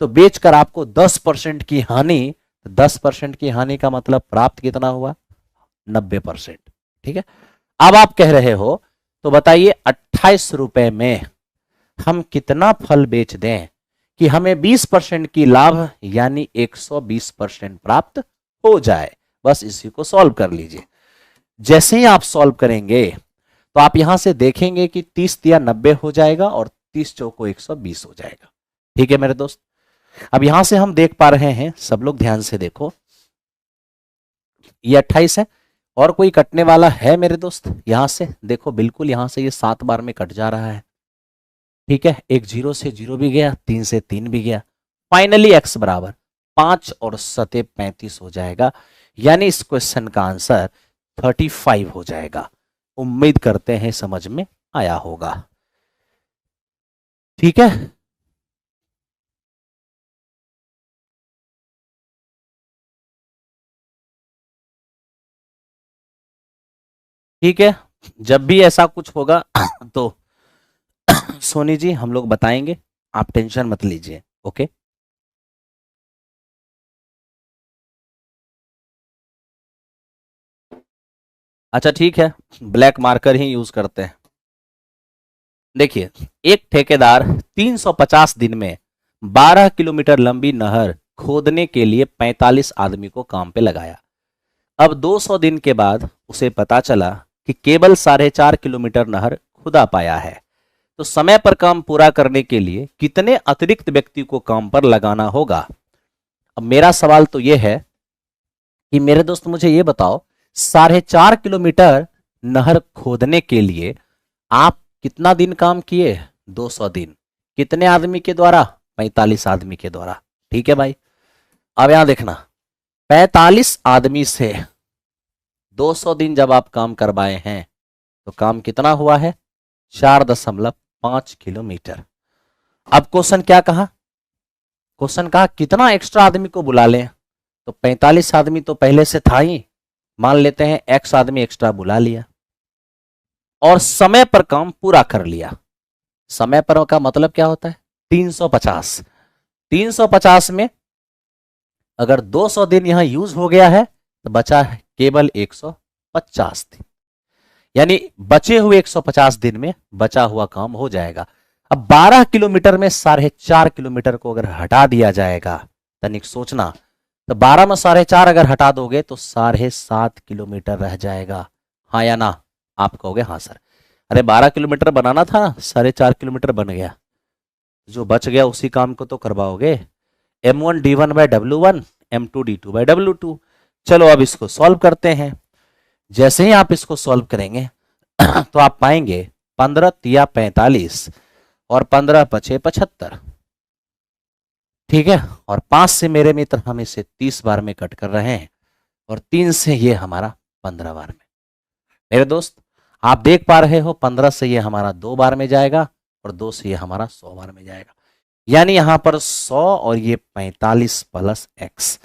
तो बेचकर आपको 10% की हानि, 10% की हानि का मतलब प्राप्त कितना हुआ, 90%। ठीक है, अब आप कह रहे हो तो बताइए 28 रुपए में हम कितना फल बेच दें कि हमें 20% की लाभ यानी 120% प्राप्त हो जाए। बस इसी को सॉल्व कर लीजिए। जैसे ही आप सॉल्व करेंगे तो आप यहां से देखेंगे कि 30 या 90 हो जाएगा और 30 चौको 120 हो जाएगा। ठीक है मेरे दोस्त, अब यहां से हम देख पा रहे हैं, सब लोग ध्यान से देखो, ये 28 है और कोई कटने वाला है मेरे दोस्त? यहां से देखो, बिल्कुल यहां से ये 7 बार में कट जा रहा है। ठीक है, एक 0 से 0 भी गया, 3 से 3 भी गया, फाइनली x बराबर 5 और 7 35 हो जाएगा। यानी इस क्वेश्चन का आंसर 35 हो जाएगा। उम्मीद करते हैं समझ में आया होगा। ठीक है, ठीक है, जब भी ऐसा कुछ होगा तो सोनी जी हम लोग बताएंगे, आप टेंशन मत लीजिए। ओके, अच्छा ठीक है, ब्लैक मार्कर ही यूज करते हैं। देखिए, एक ठेकेदार 350 दिन में 12 किलोमीटर लंबी नहर खोदने के लिए 45 आदमी को काम पे लगाया। अब 200 दिन के बाद उसे पता चला कि केवल 4.5 किलोमीटर नहर खुदा पाया है। तो समय पर काम पूरा करने के लिए कितने अतिरिक्त व्यक्ति को काम पर लगाना होगा? अब मेरा सवाल तो यह है कि मेरे दोस्त मुझे ये बताओ, 4.5 किलोमीटर नहर खोदने के लिए आप कितना दिन काम किए? 200 दिन। कितने आदमी के द्वारा? 45 आदमी के द्वारा। ठीक है भाई, अब यहां देखना, 45 आदमी से 200 दिन जब आप काम करवाए हैं तो काम कितना हुआ है? 4.5 किलोमीटर। अब क्वेश्चन क्या कहा? क्वेश्चन कहा कितना एक्स्ट्रा आदमी को बुला लें? तो 45 आदमी तो पहले से था ही, मान लेते हैं x आदमी एक्स्ट्रा बुला लिया और समय पर काम पूरा कर लिया। समय पर का मतलब क्या होता है? 350। 350 में अगर 200 दिन यहां यूज हो गया है तो बचा है केवल 150 दिन, यानी बचे हुए 150 दिन में बचा हुआ काम हो जाएगा। अब 12 किलोमीटर में 4.5 किलोमीटर को अगर हटा दिया जाएगा, तनिक सोचना, तो 12 में 4.5 अगर हटा दोगे तो 7.5 किलोमीटर रह जाएगा। हाँ या ना? आप कहोगे हाँ सर। अरे 12 किलोमीटर बनाना था ना, 4.5 किलोमीटर बन गया, जो बच गया उसी काम को तो करवाओगे। M1D1/W1, M2D2/W2। चलो अब इसको सॉल्व करते हैं। जैसे ही आप इसको सॉल्व करेंगे तो आप पाएंगे 15 तिया 45 और 15 पचे 75। ठीक है, और 5 से मेरे मित्र हम इसे 30 बार में कट कर रहे हैं और 3 से ये हमारा 15 बार में। मेरे दोस्त आप देख पा रहे हो, 15 से ये हमारा 2 बार में जाएगा और 2 से ये हमारा 100 बार में जाएगा। यानी यहां पर 100 और ये 45 प्लस x,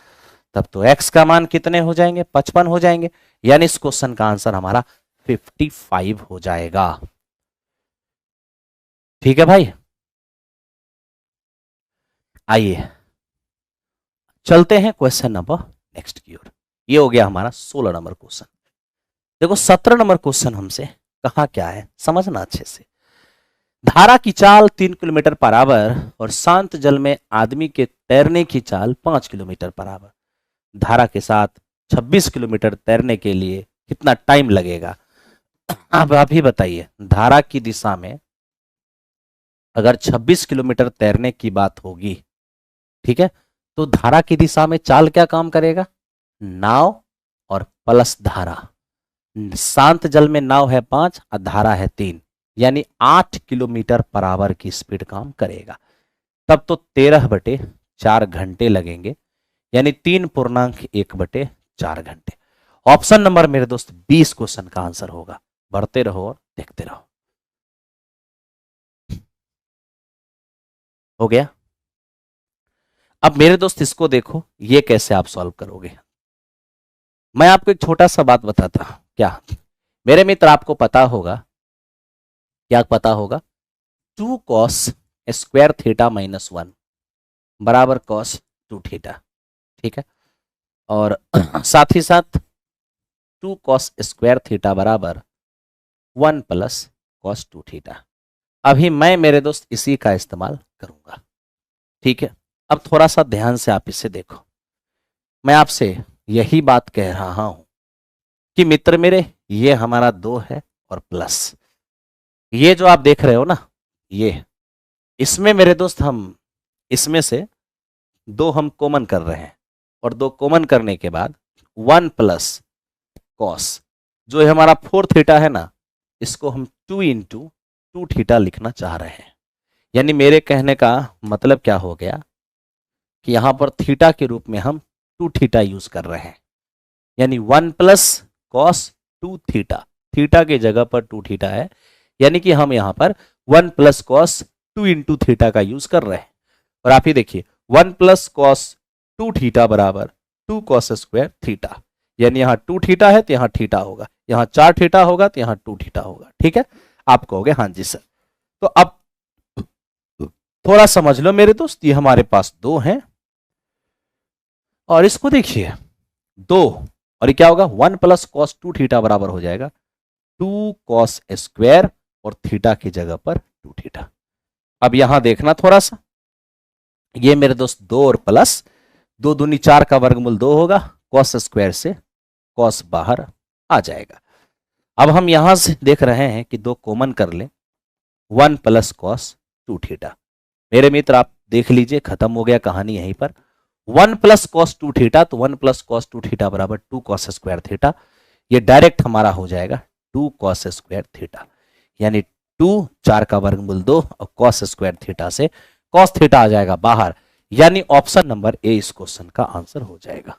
तब तो x का मान कितने हो जाएंगे? 55 हो जाएंगे। यानी इस क्वेश्चन का आंसर हमारा 55 हो जाएगा। ठीक है भाई, आइए चलते हैं क्वेश्चन नंबर नेक्स्ट की ओर। ये हो गया हमारा 16 नंबर क्वेश्चन। देखो 17 नंबर क्वेश्चन हमसे कहा क्या है, समझना अच्छे से। धारा की चाल 3 किलोमीटर पर आवर और शांत जल में आदमी के तैरने की चाल 5 किलोमीटर पर आवर। धारा के साथ 26 किलोमीटर तैरने के लिए कितना टाइम लगेगा? अब आप ही बताइए, धारा की दिशा में अगर 26 किलोमीटर तैरने की बात होगी, ठीक है, तो धारा की दिशा में चाल क्या काम करेगा? नाव और प्लस धारा। शांत जल में नाव है 5 और धारा है 3, यानी 8 किलोमीटर पर आवर की स्पीड काम करेगा। तब तो 13/4 घंटे लगेंगे, यानी 3.1/4 घंटे। ऑप्शन नंबर मेरे दोस्त 20 क्वेश्चन का आंसर होगा। बढ़ते रहो और देखते रहो। हो गया? अब मेरे दोस्त इसको देखो, ये कैसे आप सॉल्व करोगे। मैं आपको एक छोटा सा बात बताता हूं। क्या मेरे मित्र, आपको पता होगा, क्या पता होगा? 2 cos स्क्वायर थीटा माइनस 1 बराबर cos 2 थीटा। ठीक है, और साथ ही साथ 2 cos स्क्वायर थीटा बराबर 1 प्लस cos 2 थीटा। अभी मैं मेरे दोस्त इसी का इस्तेमाल करूंगा। ठीक है, अब थोड़ा सा ध्यान से आप इसे देखो। मैं आपसे यही बात कह रहा हूं कि मित्र मेरे, ये हमारा 2 है और प्लस ये जो आप देख रहे हो ना, ये इसमें मेरे दोस्त हम इसमें से दो हम कॉमन कर रहे हैं और दो कॉमन करने के बाद 1 प्लस कॉस जो है हमारा 4 थीटा है ना, इसको हम 2 इंटू 2 थीटा लिखना चाह रहे हैं। यानी मेरे कहने का मतलब क्या हो गया कि यहां पर थीटा के रूप में हम 2 थीटा यूज कर रहे हैं, यानी 1 प्लस कॉस 2 थीटा, थीटा की जगह पर 2 थीटा है, यानी कि हम यहां पर 1 प्लस कॉस 2 इंटू थीटा का यूज कर रहे हैं। और आप ही देखिए 1 प्लस कॉस 2 थीटा बराबर 2 कॉस स्क्वायर थीटा, यानी यहाँ 2 थीटा है तो यहाँ थीटा होगा, यहाँ 4 थीटा होगा तो यहाँ 2 थीटा होगा। ठीक है, आप कहोगे हाँ जी सर। तो अब थोड़ा समझ लो मेरे दोस्त, ये हमारे पास 2 हैं और इसको देखिए 2 और ये क्या होगा 1 प्लस कॉस 2 थीटा बराबर हो जाएगा 2 कॉस स्क्वायर और थीटा की जगह पर 2 थीटा। अब यहां देखना थोड़ा सा, ये मेरे दोस्त 2 और प्लस 2 दूनी 4 का वर्गमूल 2 होगा, कॉस स्क्वायर से कॉस बाहर आ जाएगा। अब हम यहां से देख रहे हैं कि 2 कॉमन कर लें, 1 प्लस कॉस 2 थीटा। मेरे मित्र आप देख लीजिए, खत्म हो गया कहानी यहीं पर। 1 प्लस कॉस 2 थीटा, तो 1 प्लस कॉस 2 थीटा बराबर 2 कॉस स्क्वायर थीटा, ये डायरेक्ट हमारा हो जाएगा 2 कॉस स्क्वायर थीटा, यानी 2 4 का वर्गमूल 2 और कॉस स्क्वायर थीटा से कॉस थीटा आ जाएगा बाहर, यानी ऑप्शन नंबर ए इस क्वेश्चन का आंसर हो जाएगा।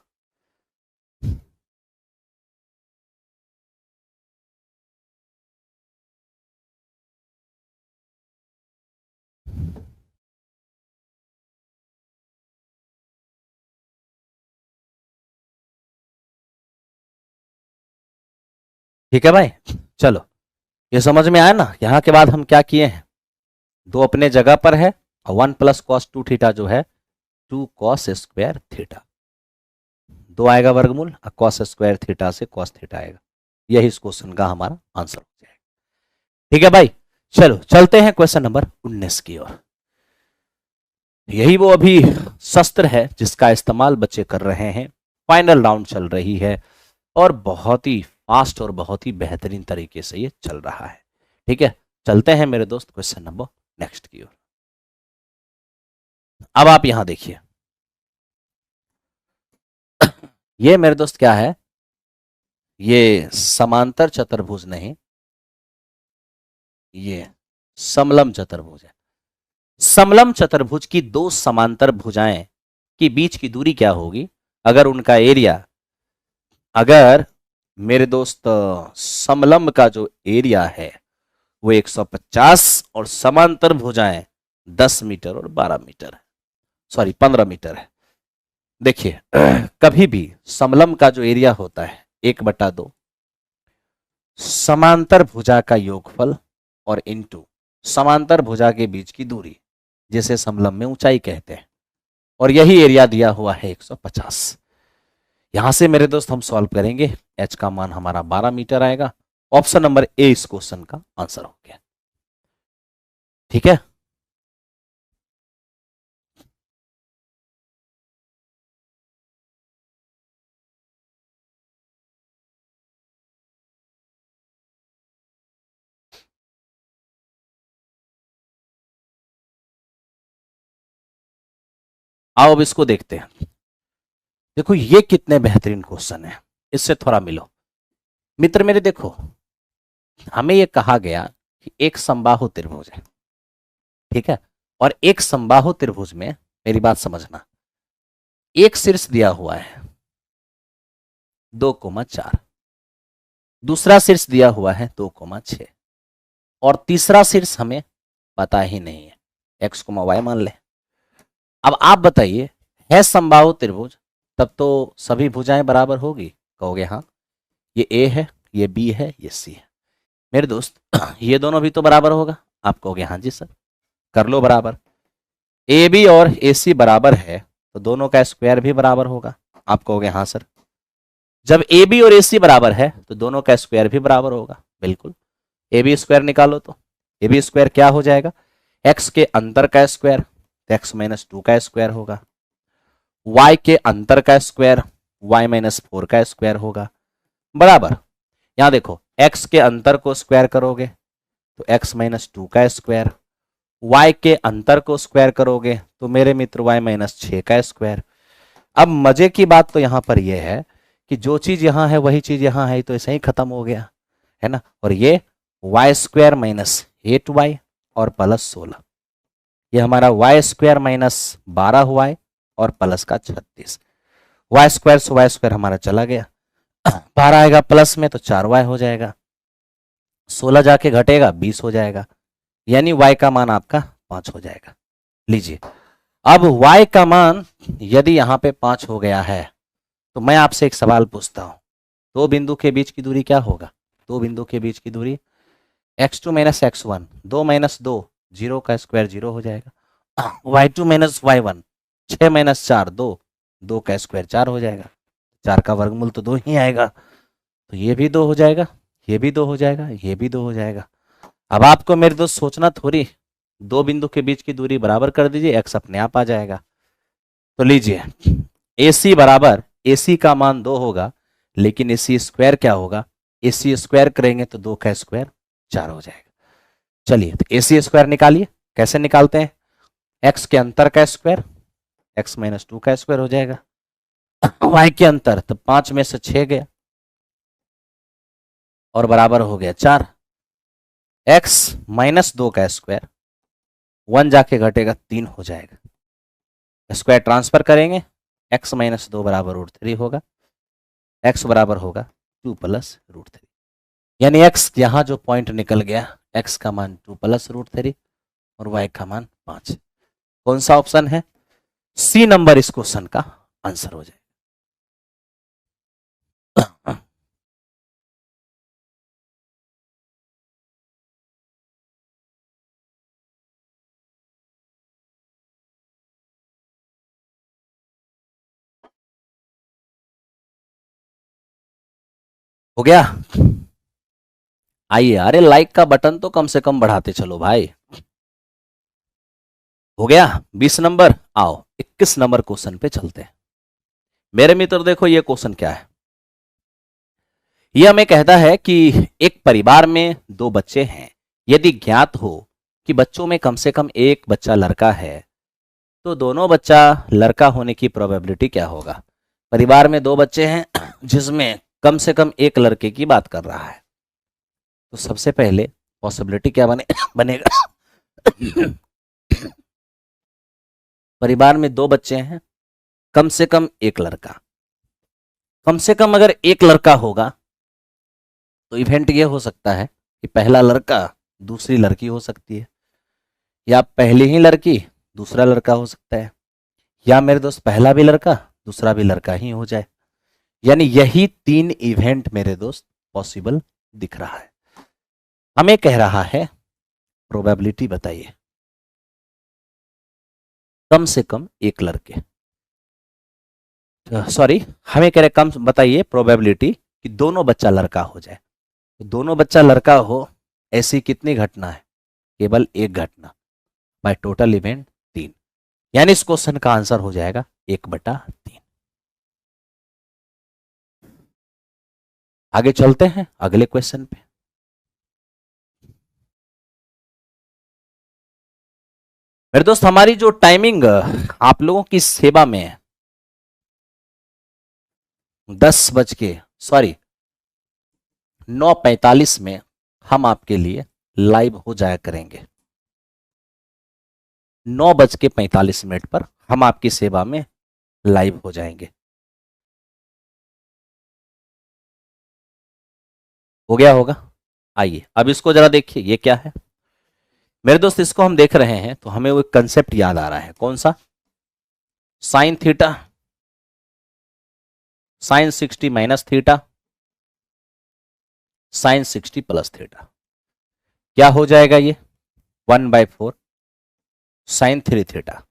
ठीक है भाई, चलो ये समझ में आया ना। यहां के बाद हम क्या किए हैं, 2 अपने जगह पर है और 1 प्लस कॉस 2 थीटा जो है 2 कॉस स्क्वायर थीटा, 2 आएगा वर्गमूल और कॉस स्क्वायर थीटा से कॉस थीटा आएगा, यही इस क्वेश्चन का हमारा आंसर हो जाएगा। ठीक है भाई, चलो चलते हैं क्वेश्चन नंबर 19 की ओर। यही वो अभी शस्त्र है जिसका इस्तेमाल बच्चे कर रहे हैं, फाइनल राउंड चल रही है और बहुत ही फास्ट और बहुत ही बेहतरीन तरीके से ये चल रहा है। ठीक है, चलते हैं मेरे दोस्त क्वेश्चन नंबर नेक्स्ट की ओर। अब आप यहां देखिए, ये मेरे दोस्त क्या है, ये समांतर चतुर्भुज नहीं, ये समलम चतुर्भुज है। समलम चतुर्भुज की 2 समांतर भुजाएं के बीच की दूरी क्या होगी अगर उनका एरिया, अगर मेरे दोस्त समलंब का जो एरिया है वो 150 और समांतर भुजाएं 10 मीटर और 12 मीटर है, सॉरी 15 मीटर है। देखिए कभी भी समलंब का जो एरिया होता है 1/2 समांतर भुजा का योगफल और इनटू समांतर भुजा के बीच की दूरी, जिसे समलंब में ऊंचाई कहते हैं, और यही एरिया दिया हुआ है 150। यहां से मेरे दोस्त हम सॉल्व करेंगे, h का मान हमारा 12 मीटर आएगा। ऑप्शन नंबर ए इस क्वेश्चन का आंसर हो गया। ठीक है, आओ अब इसको देखते हैं। देखो ये कितने बेहतरीन क्वेश्चन है, इससे थोड़ा मिलो मित्र मेरे। देखो हमें यह कहा गया कि एक समबाहु त्रिभुज है, ठीक है, और एक समबाहु त्रिभुज में मेरी बात समझना, एक शीर्ष दिया हुआ है 2,4, दूसरा शीर्ष दिया हुआ है 2,6 और तीसरा शीर्ष हमें पता ही नहीं है, x, y मान ले। अब आप बताइए, है समबाहु त्रिभुज तब तो सभी भुजाएं बराबर होगी, कहोगे हाँ, ये a है, ये b है, ये c है। मेरे दोस्त ये दोनों भी तो बराबर होगा, आप कहोगे हाँ जी सर, कर लो बराबर। ए बी और ए सी बराबर है तो दोनों का स्क्वायर भी बराबर होगा, आप कहोगे हाँ सर। जब ए बी और ए सी बराबर है तो दोनों का स्क्वायर भी बराबर होगा, बिल्कुल। ए बी स्क्वायर निकालो तो ए बी स्क्वायर क्या हो जाएगा, एक्स के अंतर का स्क्वायर तो एक्स माइनस 2 का स्क्वायर होगा, y के अंतर का स्क्वायर y माइनस 4 का स्क्वायर होगा, बराबर। यहां देखो x के अंतर को स्क्वायर करोगे तो x माइनस 2 का स्क्वायर, y के अंतर को स्क्वायर करोगे तो मेरे मित्र y माइनस 6 का स्क्वायर। अब मजे की बात तो यहां पर यह है कि जो चीज यहां है वही चीज यहां है, तो ऐसे ही खत्म हो गया है ना। और ये वाई स्क्वायर माइनस 8y और प्लस 16, ये हमारा वाई स्क्वायर माइनस 12 हुआ है और प्लस का 36। वाई स्क्वायर से वाई स्क्वायर हमारा चला गया, 12 आएगा प्लस में तो 4y हो जाएगा, 16 जाके घटेगा 20 हो जाएगा, यानी y का मान आपका 5 हो जाएगा। लीजिए अब y का मान यदि यहां पे 5 हो गया है तो मैं आपसे एक सवाल पूछता हूं, दो बिंदु के बीच की दूरी क्या होगा? दो बिंदु के बीच की दूरी x2 माइनस x1, 2 माइनस 2 0 का स्क्वायर 0 हो जाएगा, y2 माइनस y1 6 माइनस 4 2, 2 का स्क्वायर 4 हो जाएगा, 4 का वर्गमूल तो 2 ही आएगा, तो ये भी 2 हो जाएगा, ये भी 2 हो जाएगा, ये भी 2 हो जाएगा। अब आपको मेरे दोस्त सोचना थोड़ी, दो बिंदु के बीच की दूरी बराबर कर दीजिए, x अपने आप आ जाएगा। तो लीजिए AC बराबर, AC का मान 2 होगा लेकिन AC स्क्वायर क्या होगा? AC स्क्वायर करेंगे तो 2 का स्क्वायर 4 हो जाएगा। चलिए तो AC स्क्वायर निकालिए, कैसे निकालते हैं? x के अंतर का स्क्वायर, x माइनस 2 का स्क्वायर हो जाएगा, y के अंतर तो 5 में से 6 गया और बराबर हो गया 4, x माइनस 2 का स्क्वायर 1 जाके घटेगा 3 हो जाएगा, स्क्वायर ट्रांसफर करेंगे, x माइनस 2 बराबर √3 होगा, x बराबर होगा 2 प्लस √3, यानी x यहां जो पॉइंट निकल गया, x का मान 2 प्लस √3 और y का मान 5। कौन सा ऑप्शन है? सी नंबर इस क्वेश्चन का आंसर हो जाएगा। हो गया? आइए, अरे लाइक का बटन तो कम से कम बढ़ाते चलो भाई। हो गया 20 नंबर। आओ 21 नंबर क्वेश्चन पे चलते हैं। मेरे मित्र देखो ये क्वेश्चन क्या है, यह हमें कहता है कि एक परिवार में दो बच्चे हैं, यदि ज्ञात हो कि बच्चों में कम से कम एक बच्चा लड़का है तो दोनों बच्चा लड़का होने की प्रोबेबिलिटी क्या होगा? परिवार में दो बच्चे हैं जिसमें कम से कम एक लड़के की बात कर रहा है, तो सबसे पहले पॉसिबिलिटी क्या बनेगा? परिवार में दो बच्चे हैं, कम से कम एक लड़का, कम से कम अगर एक लड़का होगा तो इवेंट ये हो सकता है कि पहला लड़का दूसरी लड़की हो सकती है, या पहली ही लड़की दूसरा लड़का हो सकता है, या मेरे दोस्त पहला भी लड़का दूसरा भी लड़का ही हो जाए, यानी यही तीन इवेंट मेरे दोस्त पॉसिबल दिख रहा है। हमें कह रहा है प्रोबेबिलिटी बताइए, कम से कम एक लड़के, सॉरी हमें कह रहे कम बताइए प्रोबेबिलिटी कि दोनों बच्चा लड़का हो जाए। तो दोनों बच्चा लड़का हो ऐसी कितनी घटना है? केवल एक घटना, बाय टोटल इवेंट 3, यानी इस क्वेश्चन का आंसर हो जाएगा 1/3। आगे चलते हैं अगले क्वेश्चन पे। मेरे दोस्त हमारी जो टाइमिंग आप लोगों की सेवा में है, 9:45 में हम आपके लिए लाइव हो जाया करेंगे। 9:45 पर हम आपकी सेवा में लाइव हो जाएंगे। हो गया होगा? आइए अब इसको जरा देखिए, ये क्या है मेरे दोस्त? इसको हम देख रहे हैं तो हमें वो कंसेप्ट याद आ रहा है, कौन सा? Sine theta, sine 60 minus theta, sine 60 plus theta, क्या हो जाएगा ये? 1/4 साइन 3 थीटा।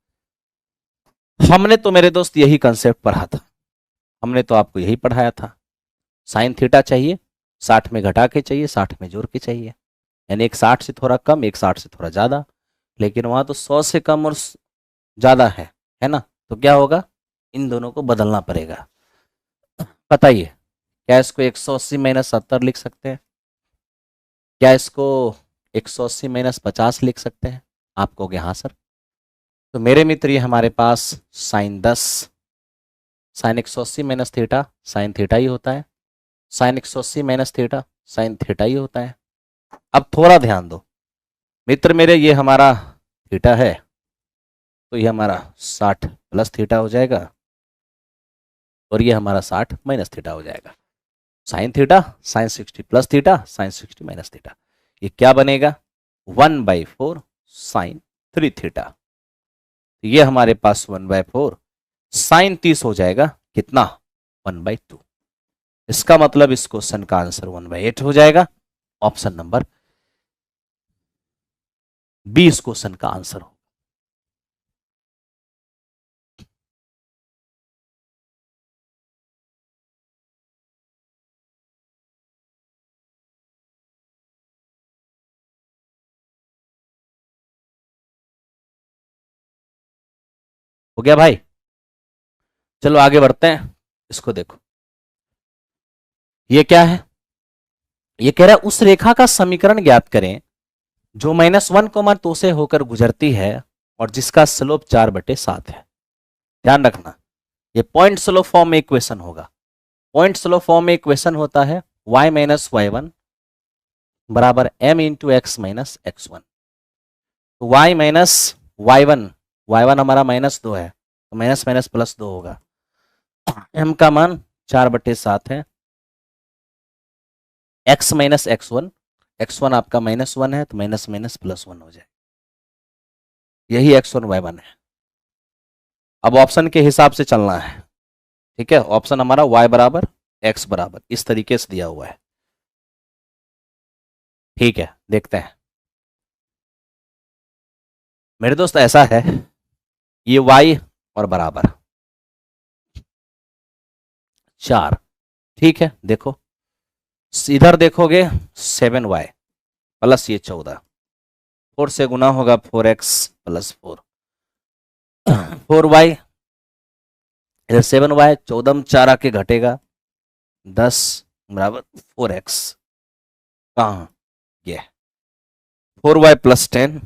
हमने तो मेरे दोस्त यही कंसेप्ट पढ़ा था, हमने तो आपको यही पढ़ाया था। साइन थीटा चाहिए 60 में घटा के चाहिए, 60 में जोड़ के चाहिए, यानी एक 60 से थोड़ा कम, एक 60 से थोड़ा ज्यादा, लेकिन वहां तो 100 से कम और ज्यादा है ना? तो क्या होगा? इन दोनों को बदलना पड़ेगा। बताइए, क्या इसको 180 माइनस 70 लिख सकते हैं? क्या इसको 180 माइनस 50 लिख सकते हैं? आप कहोगे हाँ सर। तो मेरे मित्र ये हमारे पास sine 10 sine 180 minus theta sine theta ही होता है, sine 180 minus theta sine theta ही होता है। अब थोड़ा ध्यान दो मित्र मेरे, ये हमारा थीटा है तो ये हमारा 60 प्लस थीटा हो जाएगा और ये हमारा 60 माइनस थीटा हो जाएगा। Sign theta sine 60 plus theta sine 60 minus theta, ये क्या बनेगा 1/4 साइन 3 थीटा। ये हमारे पास 1/4 साइन 30 हो जाएगा कितना 1/2। इसका मतलब इस क्वेश्चन का आंसर 1/8 हो जाएगा। ऑप्शन नंबर बी इस क्वेश्चन का आंसर हो। हो गया भाई, चलो आगे बढ़ते हैं। इसको देखो, ये क्या है, ये कह रहा है उस रेखा का समीकरण ज्ञात करें जो -1, 2 से होकर गुजरती है और जिसका स्लोप 4/7 है। ध्यान रखना ये पॉइंट स्लोप फॉर्म में इक्वेशन होगा। पॉइंट स्लोप फॉर्म में इक्वेशन होता है y माइनस y1 बराबर m into x minus x1। तो y माइनस y1, y1 हमारा -2 है तो माइनस माइनस प्लस 2 होगा। m का मान 4/7 है, x माइनस x1, x1 आपका -1 है तो माइनस माइनस +1 हो जाए। यही x1 y1 है। अब ऑप्शन के हिसाब से चलना है, ठीक है। ऑप्शन हमारा y बराबर x बराबर इस तरीके से दिया हुआ है, ठीक है। देखते हैं मेरे दोस्त, ऐसा है ये y और बराबर 4, ठीक है। देखो इधर देखोगे 7y प्लस ये 14, 4 से गुना होगा 4x प्लस 4, 4y इधर 7y, 14 में 4 आके घटेगा 10 बराबर 4x। कहाँ ये 4y प्लस 10,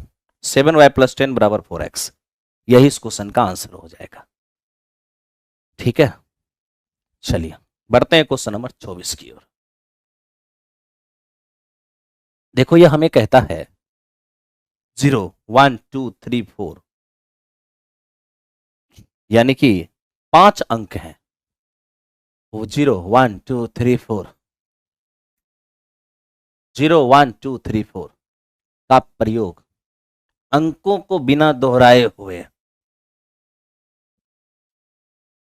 7y प्लस 10 बराबर 4x। यही इस क्वेश्चन का आंसर हो जाएगा, ठीक है। चलिए बढ़ते हैं क्वेश्चन नंबर 24 की ओर। देखो ये हमें कहता है 0 1 2 3 4 यानी कि 5 अंक हैं, वो 0 1 2 3 4 0 1 2 3 4 का प्रयोग अंकों को बिना दोहराए हुए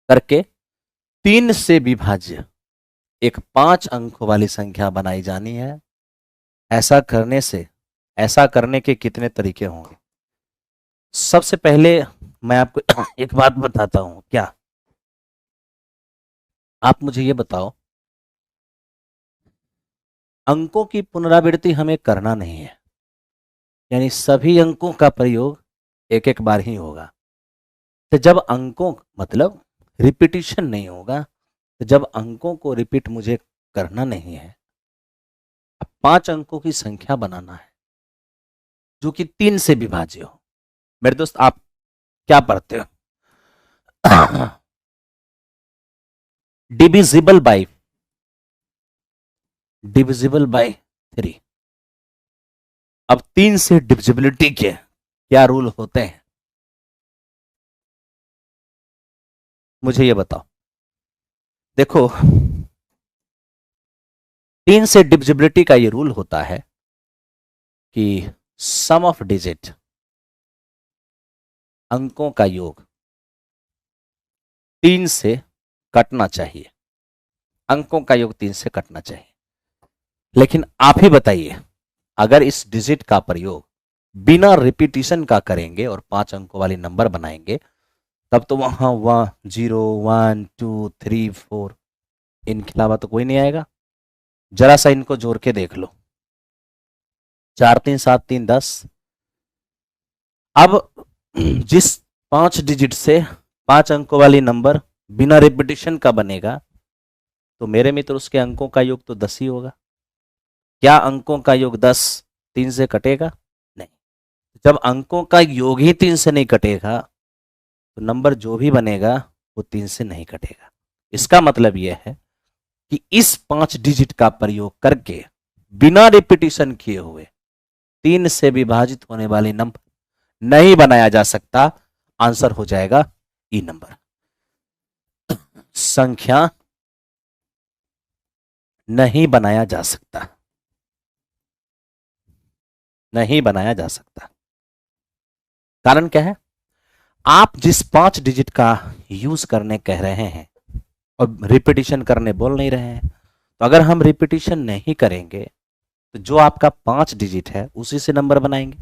करके 3 से विभाज्य एक 5 अंकों वाली संख्या बनाई जानी है। ऐसा करने के कितने तरीके होंगे। सबसे पहले मैं आपको एक बात बताता हूं, क्या आप मुझे ये बताओ, अंकों की पुनरावृत्ति हमें करना नहीं है, यानी सभी अंकों का प्रयोग एक एक बार ही होगा। तो जब अंकों मतलब रिपीटिशन नहीं होगा, तो जब अंकों को रिपीट मुझे करना नहीं है, अब 5 अंकों की संख्या बनाना है जो कि 3 से विभाज्य हो। मेरे दोस्त आप क्या पढ़ते हो डिविजिबल बाय 3। अब 3 से डिविजिबिलिटी के क्या रूल होते हैं मुझे ये बताओ। देखो 3 से डिविजिबिलिटी का ये रूल होता है कि सम ऑफ डिजिट अंकों का योग 3 से कटना चाहिए, अंकों का योग 3 से कटना चाहिए। लेकिन आप ही बताइए, अगर इस डिजिट का प्रयोग बिना रिपीटिशन का करेंगे और 5 अंकों वाली नंबर बनाएंगे, तब तो वहां 0 1 2 3 4 इनके अलावा तो कोई नहीं आएगा। जरा सा इनको जोड़ के देख लो, 4 3 7 3 10। अब जिस 5 डिजिट से 5 अंकों वाली नंबर बिना रिपीटिशन का बनेगा, तो मेरे मित्र उसके अंकों का योग तो 10 ही होगा। क्या अंकों का योग 10 3 से कटेगा? नहीं। जब अंकों का योग ही 3 से नहीं कटेगा तो नंबर जो भी बनेगा वो 3 से नहीं कटेगा। इसका मतलब यह है कि इस 5 डिजिट का प्रयोग करके बिना रिपीटिशन किए हुए 3 से विभाजित होने वाले नंबर नहीं बनाया जा सकता। आंसर हो जाएगा ई नंबर। संख्या नहीं बनाया जा सकता, नहीं बनाया जा सकता। कारण क्या है? आप जिस 5 डिजिट का यूज करने कह रहे हैं और रिपीटिशन करने बोल नहीं रहे हैं, तो अगर हम रिपीटिशन नहीं करेंगे तो जो आपका 5 डिजिट है उसी से नंबर बनाएंगे।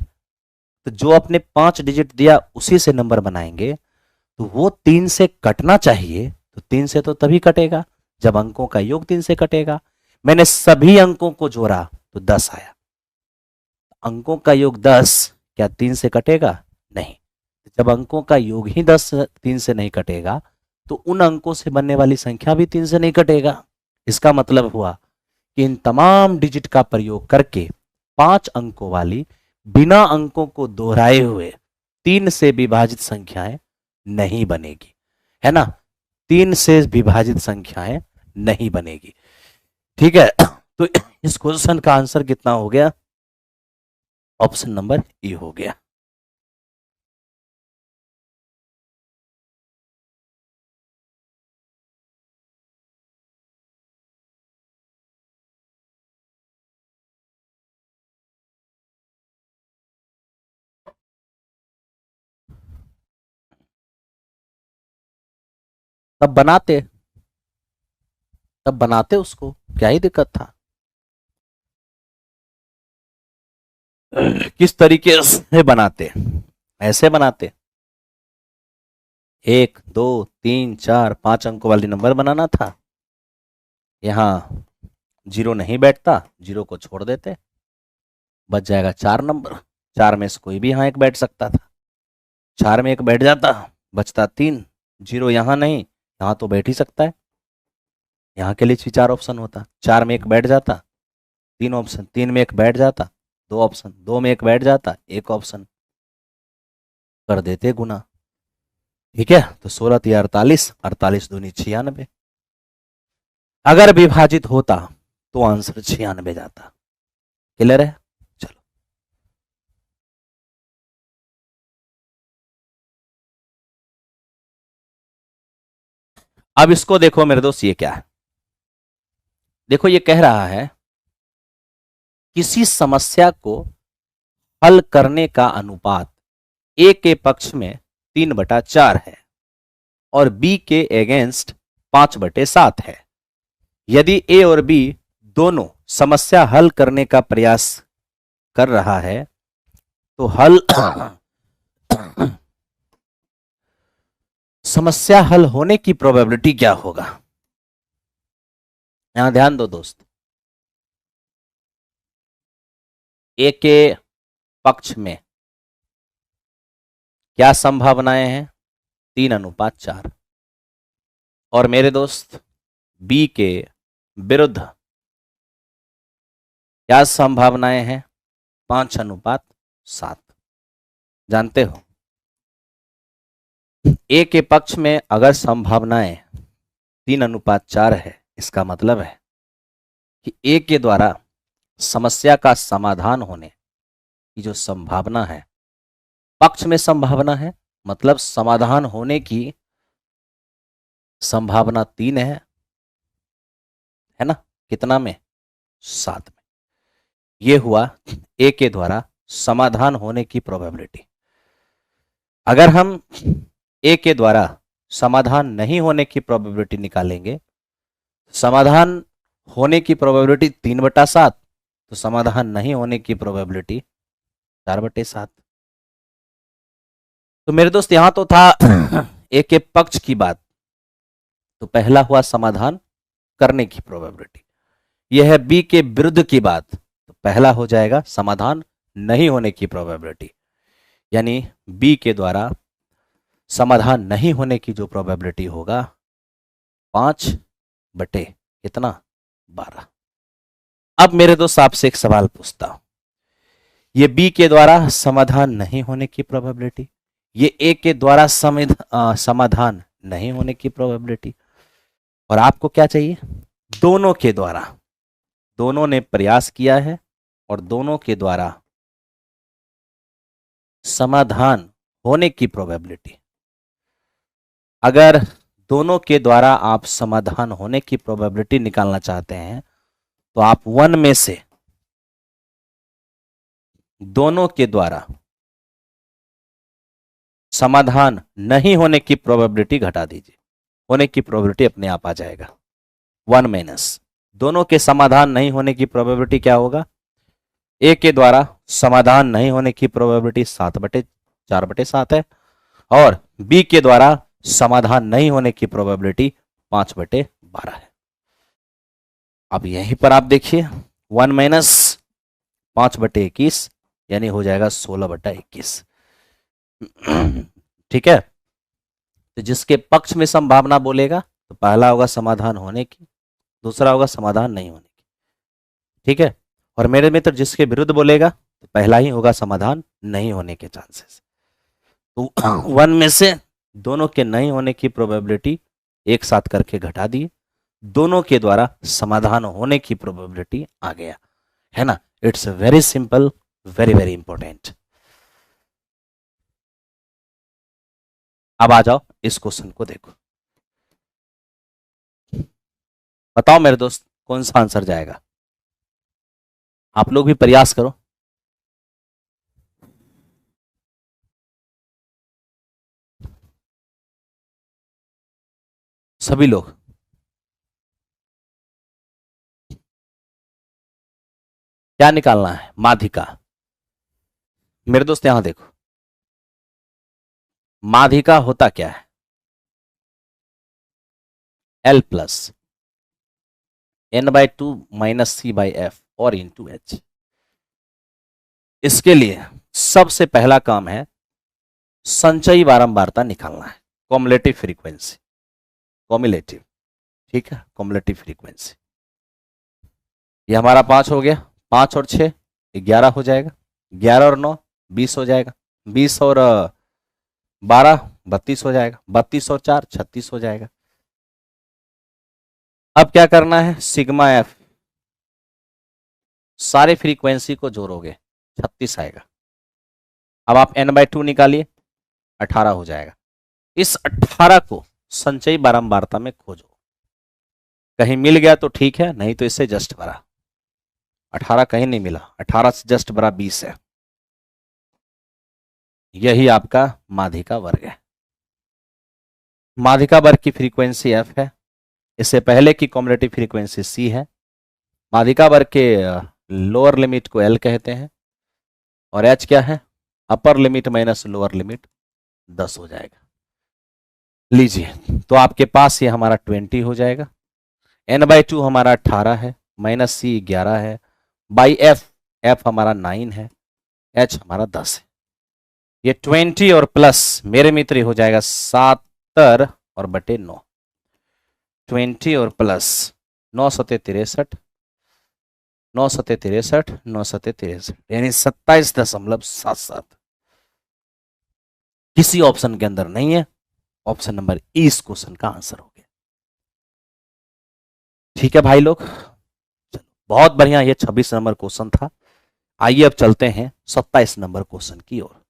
तो जो आपने 5 डिजिट दिया उसी से नंबर बनाएंगे, तो वो 3 से कटना चाहिए। तो 3 से तो तभी कटेगा जब अंकों का योग 3 से कटेगा। मैंने सभी अंकों को जोड़ा तो 10 आया। अंकों का योग 10 क्या 3 से कटेगा? नहीं। जब अंकों का योग ही 10 3 से नहीं कटेगा तो उन अंकों से बनने वाली संख्या भी 3 से नहीं कटेगा। इसका मतलब हुआ कि इन तमाम डिजिट का प्रयोग करके 5 अंकों वाली बिना अंकों को दोहराए हुए 3 से विभाजित संख्याएं नहीं बनेगी, है ना? 3 से विभाजित संख्याएं नहीं बनेगी। ठीक है, तो इस क्वेश्चन का आंसर कितना हो गया? ऑप्शन नंबर ए हो गया। तब बनाते, तब बनाते उसको, क्या ही दिक्कत था? किस तरीके से बनाते? ऐसे बनाते, 1 2 3 4 5 अंकों वाली नंबर बनाना था। यहाँ 0 नहीं बैठता, 0 को छोड़ देते, बच जाएगा 4 नंबर। 4 में से कोई भी यहाँ एक बैठ सकता था। 4 में एक बैठ जाता, बचता 3। 0 यहाँ नहीं, यहाँ तो बैठ ही सकता है। यहाँ के लिए भी 4 ऑप्शन होता। 4 में एक बैठ जाता, 3 ऑप्शन। 3 में एक बैठ जाता, 2 ऑप्शन। 2 में एक बैठ जाता, 1 ऑप्शन। कर देते गुना। ठीक है, तो 16 3 48, 48 दूनी 96। अगर विभाजित होता तो आंसर 96 जाता। क्लियर है? चलो, अब इसको देखो मेरे दोस्त, ये क्या है? देखो, ये कह रहा है किसी समस्या को हल करने का अनुपात ए के पक्ष में 3/4 है और बी के अगेंस्ट 5/7 है। यदि ए और बी दोनों समस्या हल करने का प्रयास कर रहा है तो हल समस्या हल होने की प्रोबेबिलिटी क्या होगा? यहां ध्यान दो दोस्त। ए के पक्ष में क्या संभावनाएं हैं? 3/4। और मेरे दोस्त बी के विरुद्ध क्या संभावनाएं हैं? 5/7। जानते हो, ए के पक्ष में अगर संभावनाएं 3/4 है, इसका मतलब है कि ए के द्वारा समस्या का समाधान होने की जो संभावना है, पक्ष में संभावना है मतलब समाधान होने की संभावना 3 है ना? कितना में? 7 में। यह हुआ ए के द्वारा समाधान होने की प्रोबेबिलिटी। अगर हम ए के द्वारा समाधान नहीं होने की प्रोबेबिलिटी निकालेंगे, समाधान होने की प्रोबेबिलिटी 3/7, तो समाधान नहीं होने की प्रोबेबिलिटी 4/7। तो मेरे दोस्त यहां तो था ए के पक्ष की बात, तो पहला हुआ समाधान करने की प्रोबेबिलिटी। यह है बी के विरुद्ध की बात, तो पहला हो जाएगा समाधान नहीं होने की प्रोबेबिलिटी। यानी बी के द्वारा समाधान नहीं होने की जो प्रोबेबिलिटी होगा 5/12। अब मेरे दोस्त आपसे एक सवाल पूछता हूं ये बी के द्वारा समाधान नहीं होने की प्रोबेबिलिटी, ये ए के द्वारा समाधान नहीं होने की प्रोबेबिलिटी। और आपको क्या चाहिए? दोनों के द्वारा, दोनों ने प्रयास किया है और दोनों के द्वारा समाधान होने की प्रोबेबिलिटी। अगर दोनों के द्वारा आप समाधान होने की प्रोबेबिलिटी निकालना चाहते हैं तो आप वन में से दोनों के द्वारा समाधान नहीं होने की प्रोबेबिलिटी घटा दीजिए, होने की प्रोबेबिलिटी अपने आप आ जाएगा। वन माइनस दोनों के समाधान नहीं होने की प्रोबेबिलिटी क्या होगा? ए के द्वारा समाधान नहीं होने की प्रोबेबिलिटी 7/4/7 है और बी के द्वारा समाधान नहीं होने की प्रोबेबिलिटी 5/12 है। अब यहीं पर आप देखिए 1 माइनस 5/21 यानी हो जाएगा 16/21। ठीक है, तो जिसके पक्ष में संभावना बोलेगा तो पहला होगा समाधान होने की, दूसरा होगा समाधान नहीं होने की। ठीक है, और मेरे मित्र जिसके विरुद्ध बोलेगा तो पहला ही होगा समाधान नहीं होने के चांसेस। तो वन में से दोनों के नहीं होने की प्रोबेबिलिटी एक साथ करके घटा दिए, दोनों के द्वारा समाधान होने की प्रोबेबिलिटी आ गया, है ना। It's very simple, very very important. अब आ जाओ इस क्वेश्चन को देखो, बताओ मेरे दोस्त कौन सा आंसर जाएगा। आप लोग भी प्रयास करो। सभी लोग क्या निकालना है? माध्यिका। मेरे दोस्त यहां देखो, माध्यिका होता क्या है? L plus n/2 minus c/f और इंटू h। इसके लिए सबसे पहला काम है संचयी बारंबारता निकालना है, कॉम्युलेटिव फ्रीक्वेंसी, कॉम्युलेटिव। ठीक है, कॉम्युलेटिव फ्रीक्वेंसी। ये हमारा 5 हो गया, 5 और 6 11 हो जाएगा, 11 और 9 20 हो जाएगा, 20 और 12 32 हो जाएगा, 32 और 4 36 हो जाएगा। अब क्या करना है? सिग्मा एफ सारे फ्रीक्वेंसी को जोड़ोगे 36 आएगा। अब आप n/2 निकालिए, 18 हो जाएगा। इस 18 को संचयी बारंबारता में खोजो, कहीं मिल गया तो ठीक है, नहीं तो इससे जस्ट बड़ा। 18 कहीं नहीं मिला, 18 से जस्ट बड़ा 20 है। यही आपका माध्यिका वर्ग है। माध्यिका वर्ग की फ्रीक्वेंसी f है, इससे पहले की कॉम्युलेटिव फ्रीक्वेंसी c है। माध्यिका वर्ग के लोअर लिमिट को l कहते हैं और h क्या है? Upper limit minus lower limit 10 हो जाएगा। लीजिए, तो आपके पास ये हमारा 20 हो जाएगा, n/2 हमारा 18 है, माइनस c 11 है, बाई f हमारा 9 है, h हमारा 10 है। ये 20 और प्लस मेरे मित्र हो जाएगा 70 और बटे 9। 20 और प्लस 9 सते 63, 9 सते 63, 9 सते 63 यानी 27.77। किसी ऑप्शन के अंदर नहीं है, ऑप्शन नंबर ई इस क्वेश्चन का आंसर हो गया। ठीक है भाई लोग, चलो बहुत बढ़िया, ये 26 नंबर क्वेश्चन था। आइए अब चलते हैं 27 नंबर क्वेश्चन की ओर।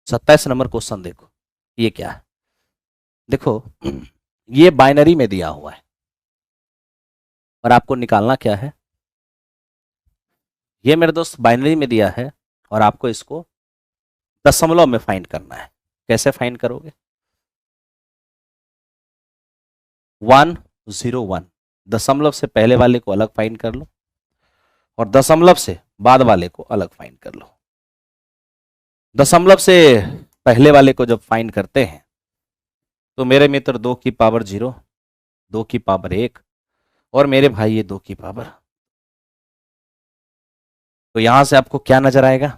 27 नंबर क्वेश्चन देखो, ये क्या है? देखो ये बाइनरी में दिया हुआ है और आपको निकालना क्या है? ये मेरे दोस्त बाइनरी में दिया है और आपको इसको दशमलव में फाइंड करना है। कैसे फाइंड करोगे? 101 दशमलव से पहले वाले को अलग फाइंड कर लो और दशमलव से बाद वाले को अलग फाइंड कर लो। दशमलव से पहले वाले को जब फाइंड करते हैं तो मेरे मित्र 2 की पावर 0, 2 की पावर 1 और मेरे भाई ये 2 की पावर। तो यहां से आपको क्या नजर आएगा?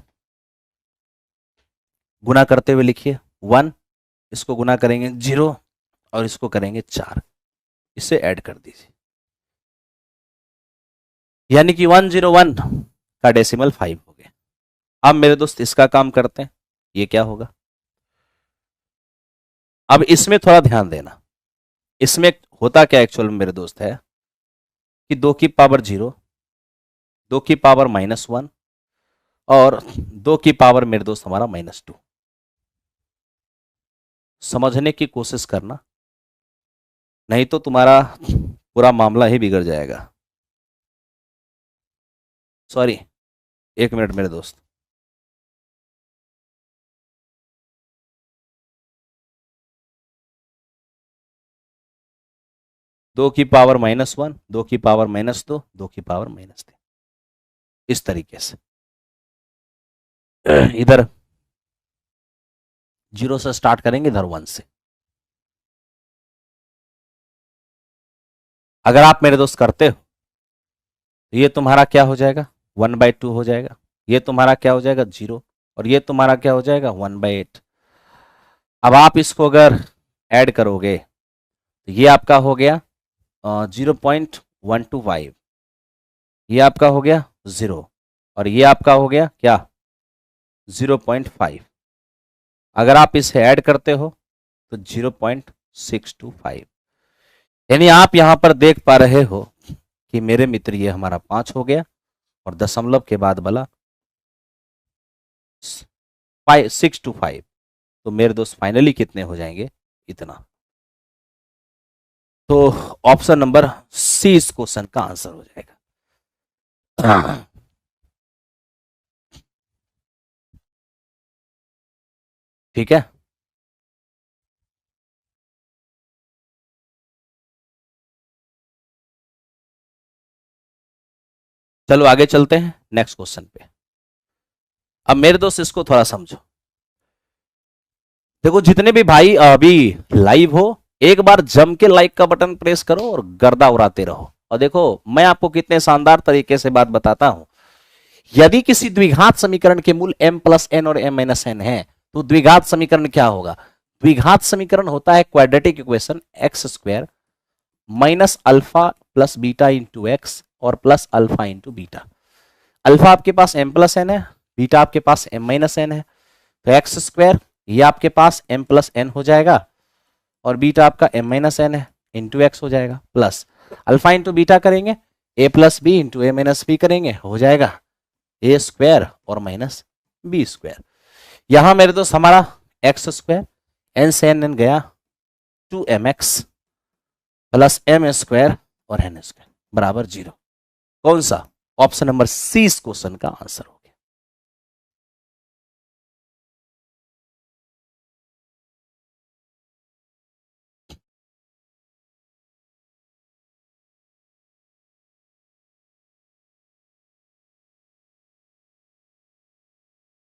गुना करते हुए लिखिए 1, इसको गुना करेंगे 0 और इसको करेंगे 4, इसे ऐड कर दीजिए। यानी कि 101 का डेसिमल 5 हो गया। अब मेरे दोस्त इसका काम करते हैं, ये क्या होगा। अब इसमें थोड़ा ध्यान देना, इसमें होता क्या एक्चुअल में मेरे दोस्त है कि 2 की पावर 0, 2 की पावर -1 और 2 की पावर मेरे दोस्त हमारा -2। समझने की कोशिश करना, नहीं तो तुम्हारा पूरा मामला ही बिगड़ जाएगा। सॉरी, 1 मिनट मेरे दोस्त। दो की पावर -1, 2 की पावर -2, 2 की पावर -3, इस तरीके से। इधर 0 से स्टार्ट करेंगे, इधर 1 से। अगर आप मेरे दोस्त करते हो तो ये तुम्हारा क्या हो जाएगा, 1/2 हो जाएगा। ये तुम्हारा क्या हो जाएगा, 0। और ये तुम्हारा क्या हो जाएगा, 1/8। अब आप इसको अगर ऐड करोगे तो ये आपका हो गया 0.125, ये आपका हो गया 0 और ये आपका हो गया क्या, 0.5। अगर आप इसे ऐड करते हो तो 0.625। यानी आप यहां पर देख पा रहे हो कि मेरे मित्र ये हमारा 5 हो गया और दशमलव के बाद बला 625। तो मेरे दोस्त फाइनली कितने हो जाएंगे, इतना। तो ऑप्शन नंबर सी इस क्वेश्चन का आंसर हो जाएगा। ठीक है, चलो आगे चलते हैं नेक्स्ट क्वेश्चन पे। अब मेरे दोस्त इसको थोड़ा समझो। देखो जितने भी भाई अभी लाइव हो, एक बार जम के लाइक का बटन प्रेस करो और गर्दा उड़ाते रहो। और देखो मैं आपको कितने शानदार तरीके से बात बताता हूं। यदि किसी द्विघात समीकरण के मूल m+n और m-n है तो द्विघात समीकरण क्या होगा। द्विघात समीकरण होता है quadratic equation x² minus alpha plus beta into x और plus alpha into beta. Alpha आपके पास m+n है, बीटा आपके पास m-n है, तो x² ये आपके पास m+n हो जाएगा और बीटा आपका m-n है, इंटू एक्स हो जाएगा, प्लस अल्फा इंटू बीटा करेंगे a+b इंटू a-b करेंगे, हो जाएगा a² और -b²। यहां मेरे दोस्त हमारा x² n से n गया 2mx प्लस m² और n² बराबर 0। कौन सा, ऑप्शन नंबर सी इस क्वेश्चन का आंसर हो गया।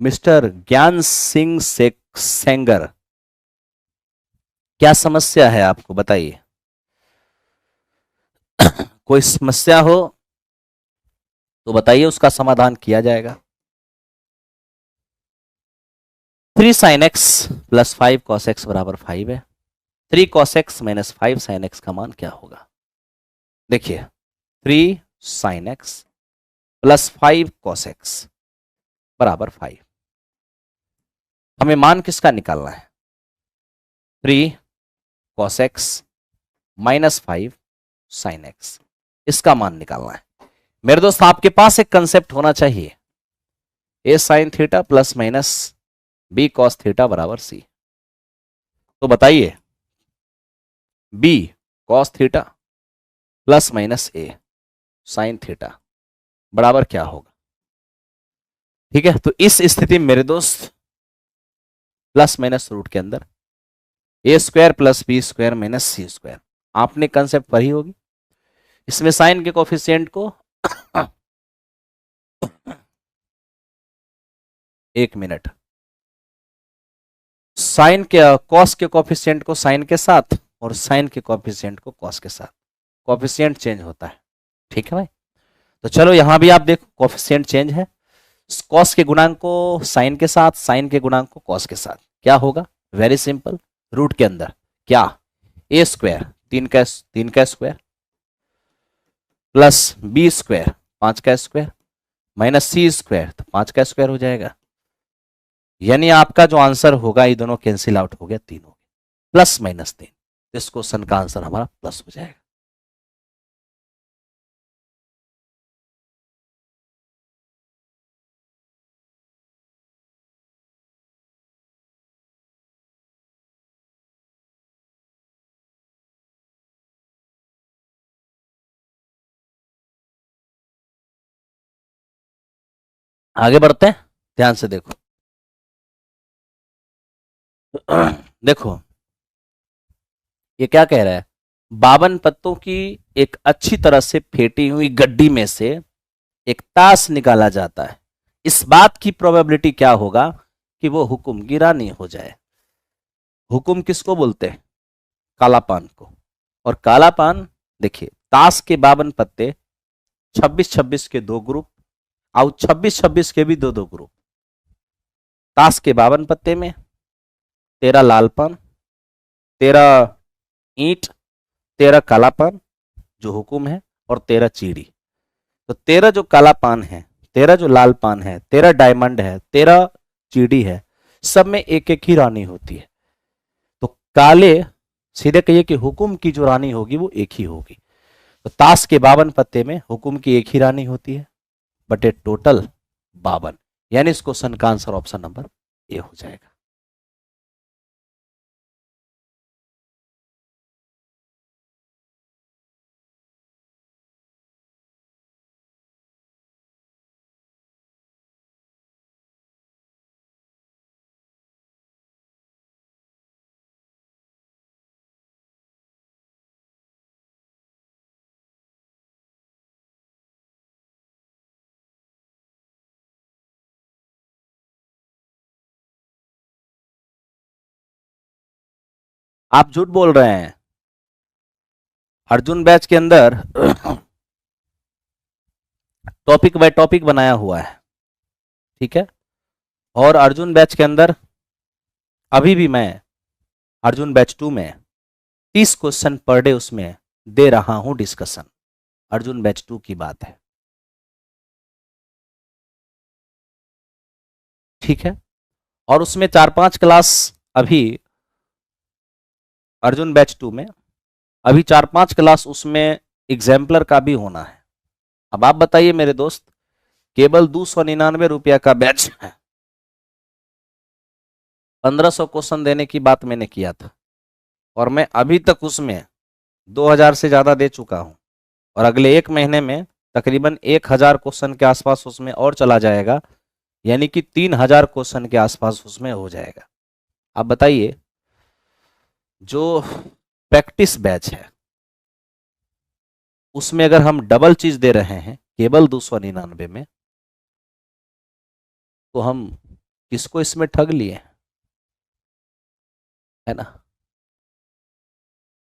मिस्टर ज्ञान सिंह सेंगर, क्या समस्या है आपको, बताइए। कोई समस्या हो तो बताइए, उसका समाधान किया जाएगा। 3 sin x plus 5 cos x बराबर 5 है। 3 cos x minus 5 sin x का मान क्या होगा। देखिए 3 sin x plus 5 cos x बराबर 5। हमें मान किसका निकालना है, 3 cos x minus 5 sin x, इसका मान निकालना है। मेरे दोस्त आपके पास एक कंसेप्ट होना चाहिए, a sin theta plus minus b cos theta बराबर c। तो बताइए b cos theta plus minus a sin theta बराबर क्या होगा। ठीक है, तो इस स्थिति में मेरे दोस्त प्लस माइनस रूट के अंदर a² plus b² minus c², आपने कंसेप्ट पढ़ी होगी। इसमें साइन के कोफिशिएंट को 1 मिनट, साइन के कॉस के कोफिशिएंट को साइन के साथ और साइन के कोफिशिएंट को कॉस के साथ, कोफिशिएंट चेंज होता है। ठीक है भाई, तो चलो यहां भी आप देखो कोफिशिएंट चेंज है, कॉस के गुणांक को साइन के साथ, साइन के गुणांक को कॉस के साथ, क्या होगा, वेरी सिंपल, रूट के अंदर क्या, a², 3 का स्क्वायर प्लस b² 5 का स्क्वायर माइनस सी स्क्वायर, तो 5 का स्क्वायर हो जाएगा। यानी आपका जो आंसर होगा, ये दोनों कैंसिल आउट हो गया, 3 हो गया, प्लस माइनस 3। इस क्वेश्चन का आंसर हमारा प्लस हो जाएगा। आगे बढ़ते हैं, ध्यान से देखो। देखो ये क्या कह रहा है, 52 पत्तों की एक अच्छी तरह से फेंटी हुई गड्डी में से एक ताश निकाला जाता है। इस बात की प्रोबेबिलिटी क्या होगा कि वो हुकुम की रानी हो जाए। हुकुम किसको बोलते हैं? काला पान को। और काला पान, देखिए ताश के 52 पत्ते, 26-26 के 2 ग्रुप, और 26-26 के भी 2-2 ग्रुप। ताश के 52 पत्ते में 13 लाल पान, 13 ईंट, 13 काला पान जो हुकुम है, और 13 चीड़ी। तो 13 जो काला पान है, 13 जो लाल पान है, 13 डायमंड है, 13 चीड़ी है, सब में एक एक ही रानी होती है। तो काले, सीधे कहिए कि हुकुम की जो रानी होगी वो एक ही होगी। तो ताश के 52 पत्ते में हुकुम की एक ही रानी होती है, बटे टोटल 52। यानी इस क्वेश्चन का आंसर ऑप्शन नंबर ए हो जाएगा। आप झूठ बोल रहे हैं। अर्जुन बैच के अंदर टॉपिक बाय टॉपिक बनाया हुआ है, ठीक है। और अर्जुन बैच के अंदर अभी भी मैं अर्जुन बैच 2 में 30 क्वेश्चन पर डे उसमें दे रहा हूं डिस्कशन। अर्जुन बैच 2 की बात है, ठीक है। और उसमें 4-5 क्लास अभी अर्जुन बैच 2 में, अभी 4-5 क्लास उसमें एग्जाम्पलर का भी होना है। अब आप बताइए मेरे दोस्त, केवल 299 रुपया का बैच है, 1500 क्वेश्चन देने की बात मैंने किया था, और मैं अभी तक उसमें 2000 से ज्यादा दे चुका हूं। और अगले 1 महीने में तकरीबन 1000 क्वेश्चन के आसपास उसमें और चला जाएगा, यानी कि 3000 क्वेश्चन के आसपास उसमें हो जाएगा। आप बताइए, जो प्रैक्टिस बैच है उसमें अगर हम डबल चीज दे रहे हैं केवल 299 में, तो हम किसको इसमें ठग लिए, है ना।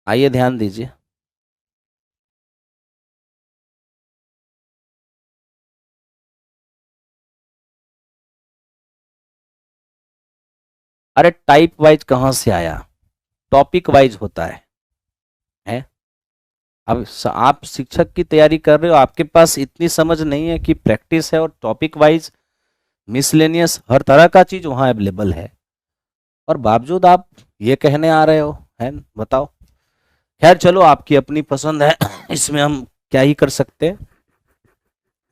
आइए ध्यान दीजिए। अरे टाइप वाइज कहां से आया, टॉपिक वाइज होता है? अब आप शिक्षक की तैयारी कर रहे हो, आपके पास इतनी समझ नहीं है कि प्रैक्टिस है और टॉपिक वाइज मिसलेनियस हर तरह का चीज वहां अवेलेबल है, और बावजूद आप ये कहने आ रहे हो, है? बताओ। खैर चलो, आपकी अपनी पसंद है, इसमें हम क्या ही कर सकते हैं।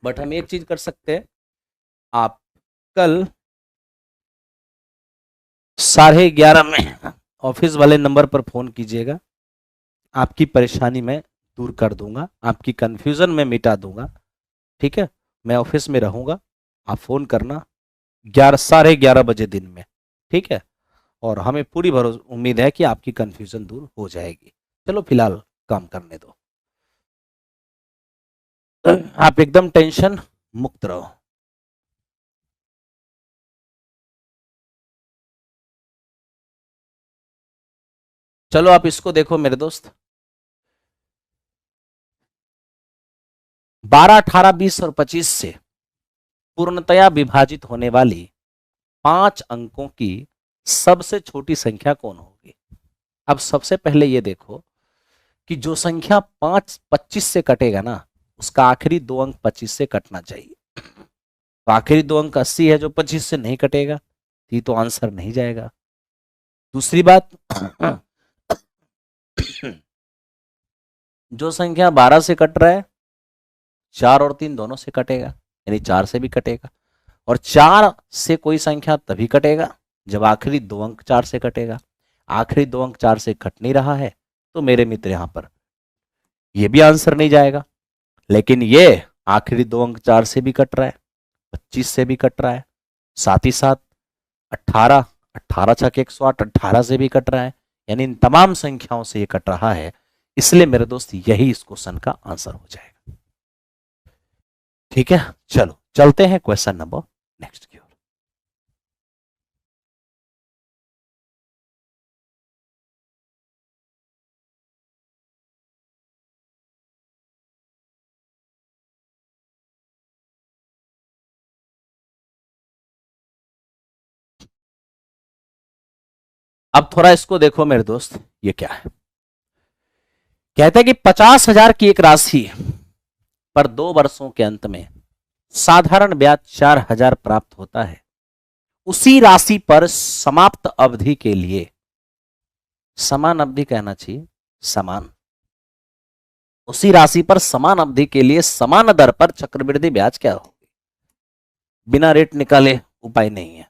बट हम एक चीज कर सकते हैं, आप कल 11:30 में ऑफिस वाले नंबर पर फोन कीजिएगा। आपकी परेशानी मैं दूर कर दूंगा, आपकी कंफ्यूजन में मिटा दूंगा, ठीक है। मैं ऑफिस में रहूंगा, आप फोन करना 11:30 बजे दिन में, ठीक है। और हमें पूरी भरोसा उम्मीद है कि आपकी कंफ्यूजन दूर हो जाएगी। चलो फिलहाल काम करने दो, आप एकदम टेंशन मुक्त रहो। चलो आप इसको देखो मेरे दोस्त, 12, 18, 20 और 25 से पूर्णतया विभाजित होने वाली 5 अंकों की सबसे छोटी संख्या कौन होगी। अब सबसे पहले ये देखो कि जो संख्या 25 से कटेगा ना, उसका आखिरी 2 अंक 25 से कटना चाहिए। तो आखिरी दो अंक 80 है जो 25 से नहीं कटेगा, ये तो आंसर नहीं जाएगा। दूसरी बात, जो संख्या 12 से कट रहा है 4 और 3 दोनों से कटेगा, यानी 4 से भी कटेगा। और 4 से कोई संख्या तभी कटेगा जब आखिरी दो अंक 4 से कटेगा। आखिरी दो अंक 4 से कट नहीं रहा है, तो मेरे मित्र यहां पर ये भी आंसर नहीं जाएगा। लेकिन ये आखिरी दो अंक 4 से भी कट रहा है, 25 से भी कट रहा है, साथ ही साथ 18, 18 छक 108, 18 से भी कट रहा है, यानी इन तमाम संख्याओं से ये कट रहा है। इसलिए मेरे दोस्त यही इस क्वेश्चन का आंसर हो जाएगा। ठीक है, चलो चलते हैं क्वेश्चन नंबर नेक्स्ट की ओर। अब थोड़ा इसको देखो मेरे दोस्त, ये क्या है। कहते हैं कि 50,000 की एक राशि पर 2 वर्षों के अंत में साधारण ब्याज 4,000 प्राप्त होता है। उसी राशि पर समाप्त अवधि के लिए, समान अवधि कहना चाहिए, समान, उसी राशि पर समान अवधि के लिए समान दर पर चक्रवृद्धि ब्याज क्या होगी। बिना रेट निकाले उपाय नहीं है।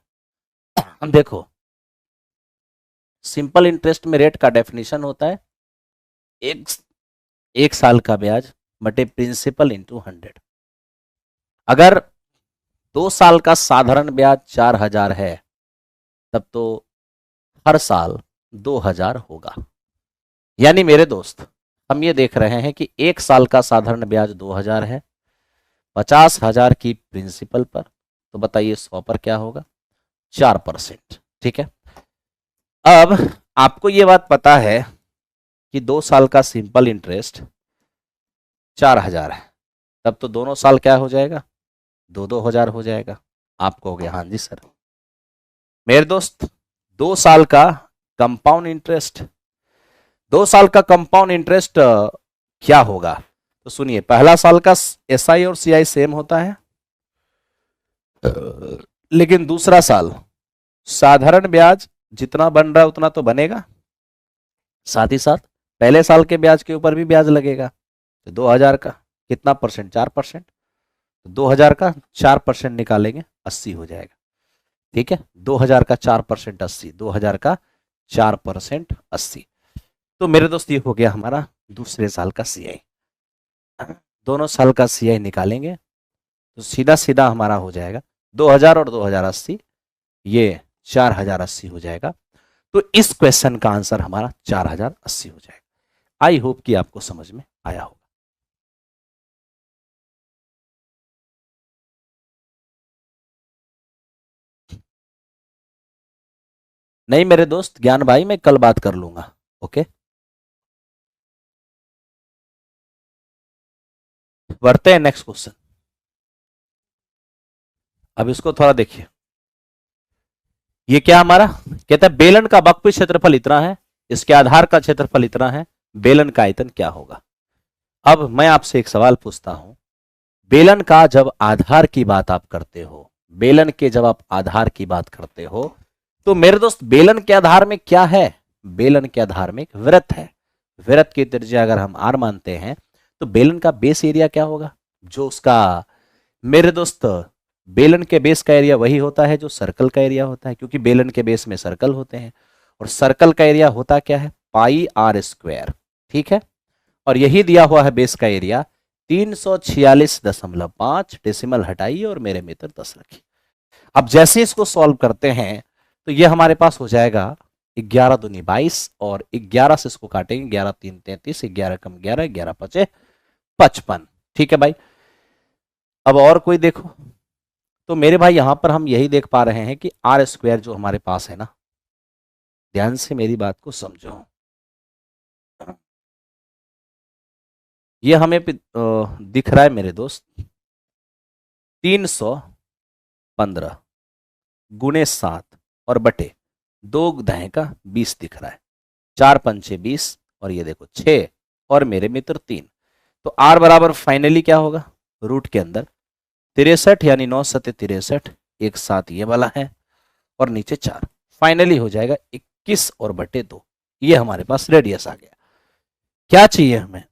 हम देखो, सिंपल इंटरेस्ट में रेट का डेफिनेशन होता है एक साल का ब्याज बटे प्रिंसिपल इंटू 100। अगर 2 साल का साधारण ब्याज 4,000 है, तब तो हर साल 2,000 होगा। यानी मेरे दोस्त, हम ये देख रहे हैं कि 1 साल का साधारण ब्याज 2,000 है, 50,000 की प्रिंसिपल पर, तो बताइए 100 पर क्या होगा, 4%। ठीक है, अब आपको ये बात पता है कि 2 साल का सिंपल इंटरेस्ट 4,000 है, तब तो दोनों साल क्या हो जाएगा, 2,000 हो जाएगा। आपको हो गया हाँ जी सर। मेरे दोस्त, 2 साल का कंपाउंड इंटरेस्ट, 2 साल का कंपाउंड इंटरेस्ट क्या होगा, तो सुनिए, पहला साल का एसआई और सीआई सेम होता है, लेकिन दूसरा साल साधारण ब्याज जितना बन रहा है उतना तो बनेगा, साथ ही साथ पहले साल के ब्याज के ऊपर भी ब्याज लगेगा। तो 2,000 का कितना परसेंट, 4%, तो 2,000 का 4% निकालेंगे, 80 हो जाएगा। ठीक है, 2,000 का 4% 80, 2,000 का 4% 80। तो मेरे दोस्त ये हो गया हमारा दूसरे साल का सीआई। दोनों साल का सीआई निकालेंगे तो सीधा सीधा हमारा हो जाएगा 2,000 और 2,080, ये 4,080 हो जाएगा। तो इस क्वेश्चन का आंसर हमारा 4,080 हो जाएगा। आई होप कि आपको समझ में आया होगा। नहीं मेरे दोस्त ज्ञान भाई, मैं कल बात कर लूंगा। ओके, बढ़ते हैं नेक्स्ट क्वेश्चन। अब इसको थोड़ा देखिए, ये क्या हमारा कहता है, बेलन का वक्र क्षेत्रफल इतना है, इसके आधार का क्षेत्रफल इतना है, बेलन का आयतन क्या होगा। अब मैं आपसे एक सवाल पूछता हूं, बेलन का जब आधार की बात आप करते हो, बेलन के जब आप आधार की बात करते हो, तो मेरे दोस्त बेलन के आधार में क्या है, बेलन के आधार में एक वृत्त है। वृत्त की त्रिज्या अगर हम r मानते हैं, तो बेलन का बेस एरिया क्या होगा, जो उसका, मेरे दोस्त, बेलन के बेस का एरिया वही होता है जो सर्कल का एरिया होता है, क्योंकि बेलन के बेस में सर्कल होते हैं, और सर्कल का एरिया होता क्या है, पाई r स्क्वायर। ठीक है, और यही दिया हुआ है बेस का एरिया 346.5, डेसिमल हटाइए और मेरे मित्र 10 रखिए। अब जैसे इसको सॉल्व करते हैं तो ये हमारे पास हो जाएगा 11 दूनी 22, और 11 से इसको काटेंगे, 11 3 33, 11 कम 11, 11 5 55। ठीक है भाई, अब और कोई देखो, तो मेरे भाई यहां पर हम यही देख पा रहे हैं कि r स्क्वायर जो हमारे पास है ना, ध्यान से मेरी बात को समझो, ये हमें दिख रहा है मेरे दोस्त 315 गुणे 7 और बटे 2 दहें का 20 दिख रहा है, 4 पंचे 20, और ये देखो 6 और मेरे मित्र 3। तो r बराबर फाइनली क्या होगा, रूट के अंदर 63 यानी 9 सत्य 63, एक साथ ये वाला है और नीचे 4, फाइनली हो जाएगा 21 और बटे 2। ये हमारे पास रेडियस आ गया। क्या चाहिए हमें?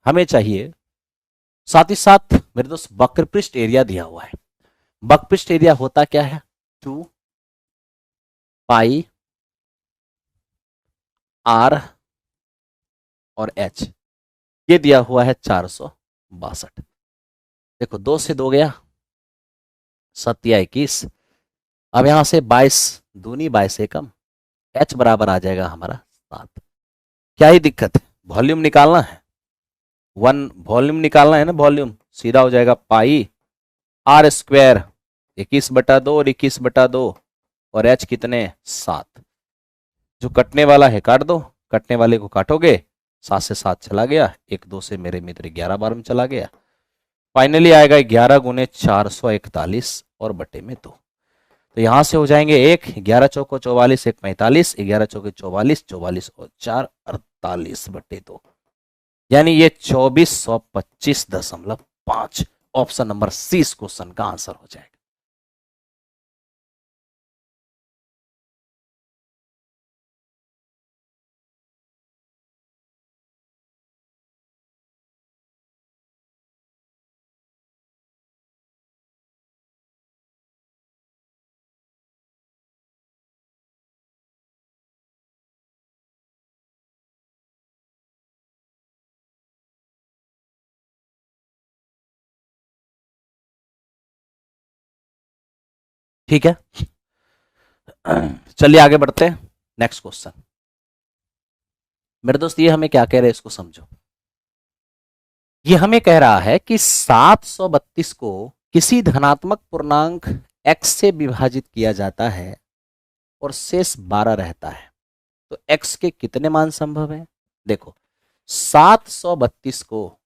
हमें चाहिए साथ ही साथ मेरे दोस्त वक्रपृष्ठ एरिया दिया हुआ है। वक्रपृष्ठ एरिया होता क्या है? 2 पाई आर और एच, ये दिया हुआ है 462। देखो 2 से 2 गया, 7 या 21। अब यहां से 22 दूनी 22 एकम, एच बराबर आ जाएगा हमारा 7। क्या ही दिक्कत है? वॉल्यूम निकालना है, वॉल्यूम निकालना है ना, वॉल्यूम सीधा हो जाएगा पाई आर स्क्वायर 21/2 और 21/2 और एच कितने 7। जो कटने वाला है काट दो, कटने वाले को काटोगे 7 से 7 चला गया, 1 2 से मेरे मित्र 11 बार में चला गया, फाइनली आएगा 11 गुने 441 और बटे में 2। तो यहां से हो जाएंगे 1 11 चौको 44 1 45, 11 चौके 44 44 और 4 48 बटे 2, यानी ये 2425.5। ऑप्शन नंबर सी इस क्वेश्चन का आंसर हो जाएगा। ठीक है, चलिए आगे बढ़ते हैं। नेक्स्ट क्वेश्चन मेरे दोस्त, ये हमें क्या कह रहे हैं इसको समझो। ये हमें कह रहा है कि 732 को किसी धनात्मक पूर्णांक x से विभाजित किया जाता है और शेष 12 रहता है, तो x के कितने मान संभव है? देखो 732 को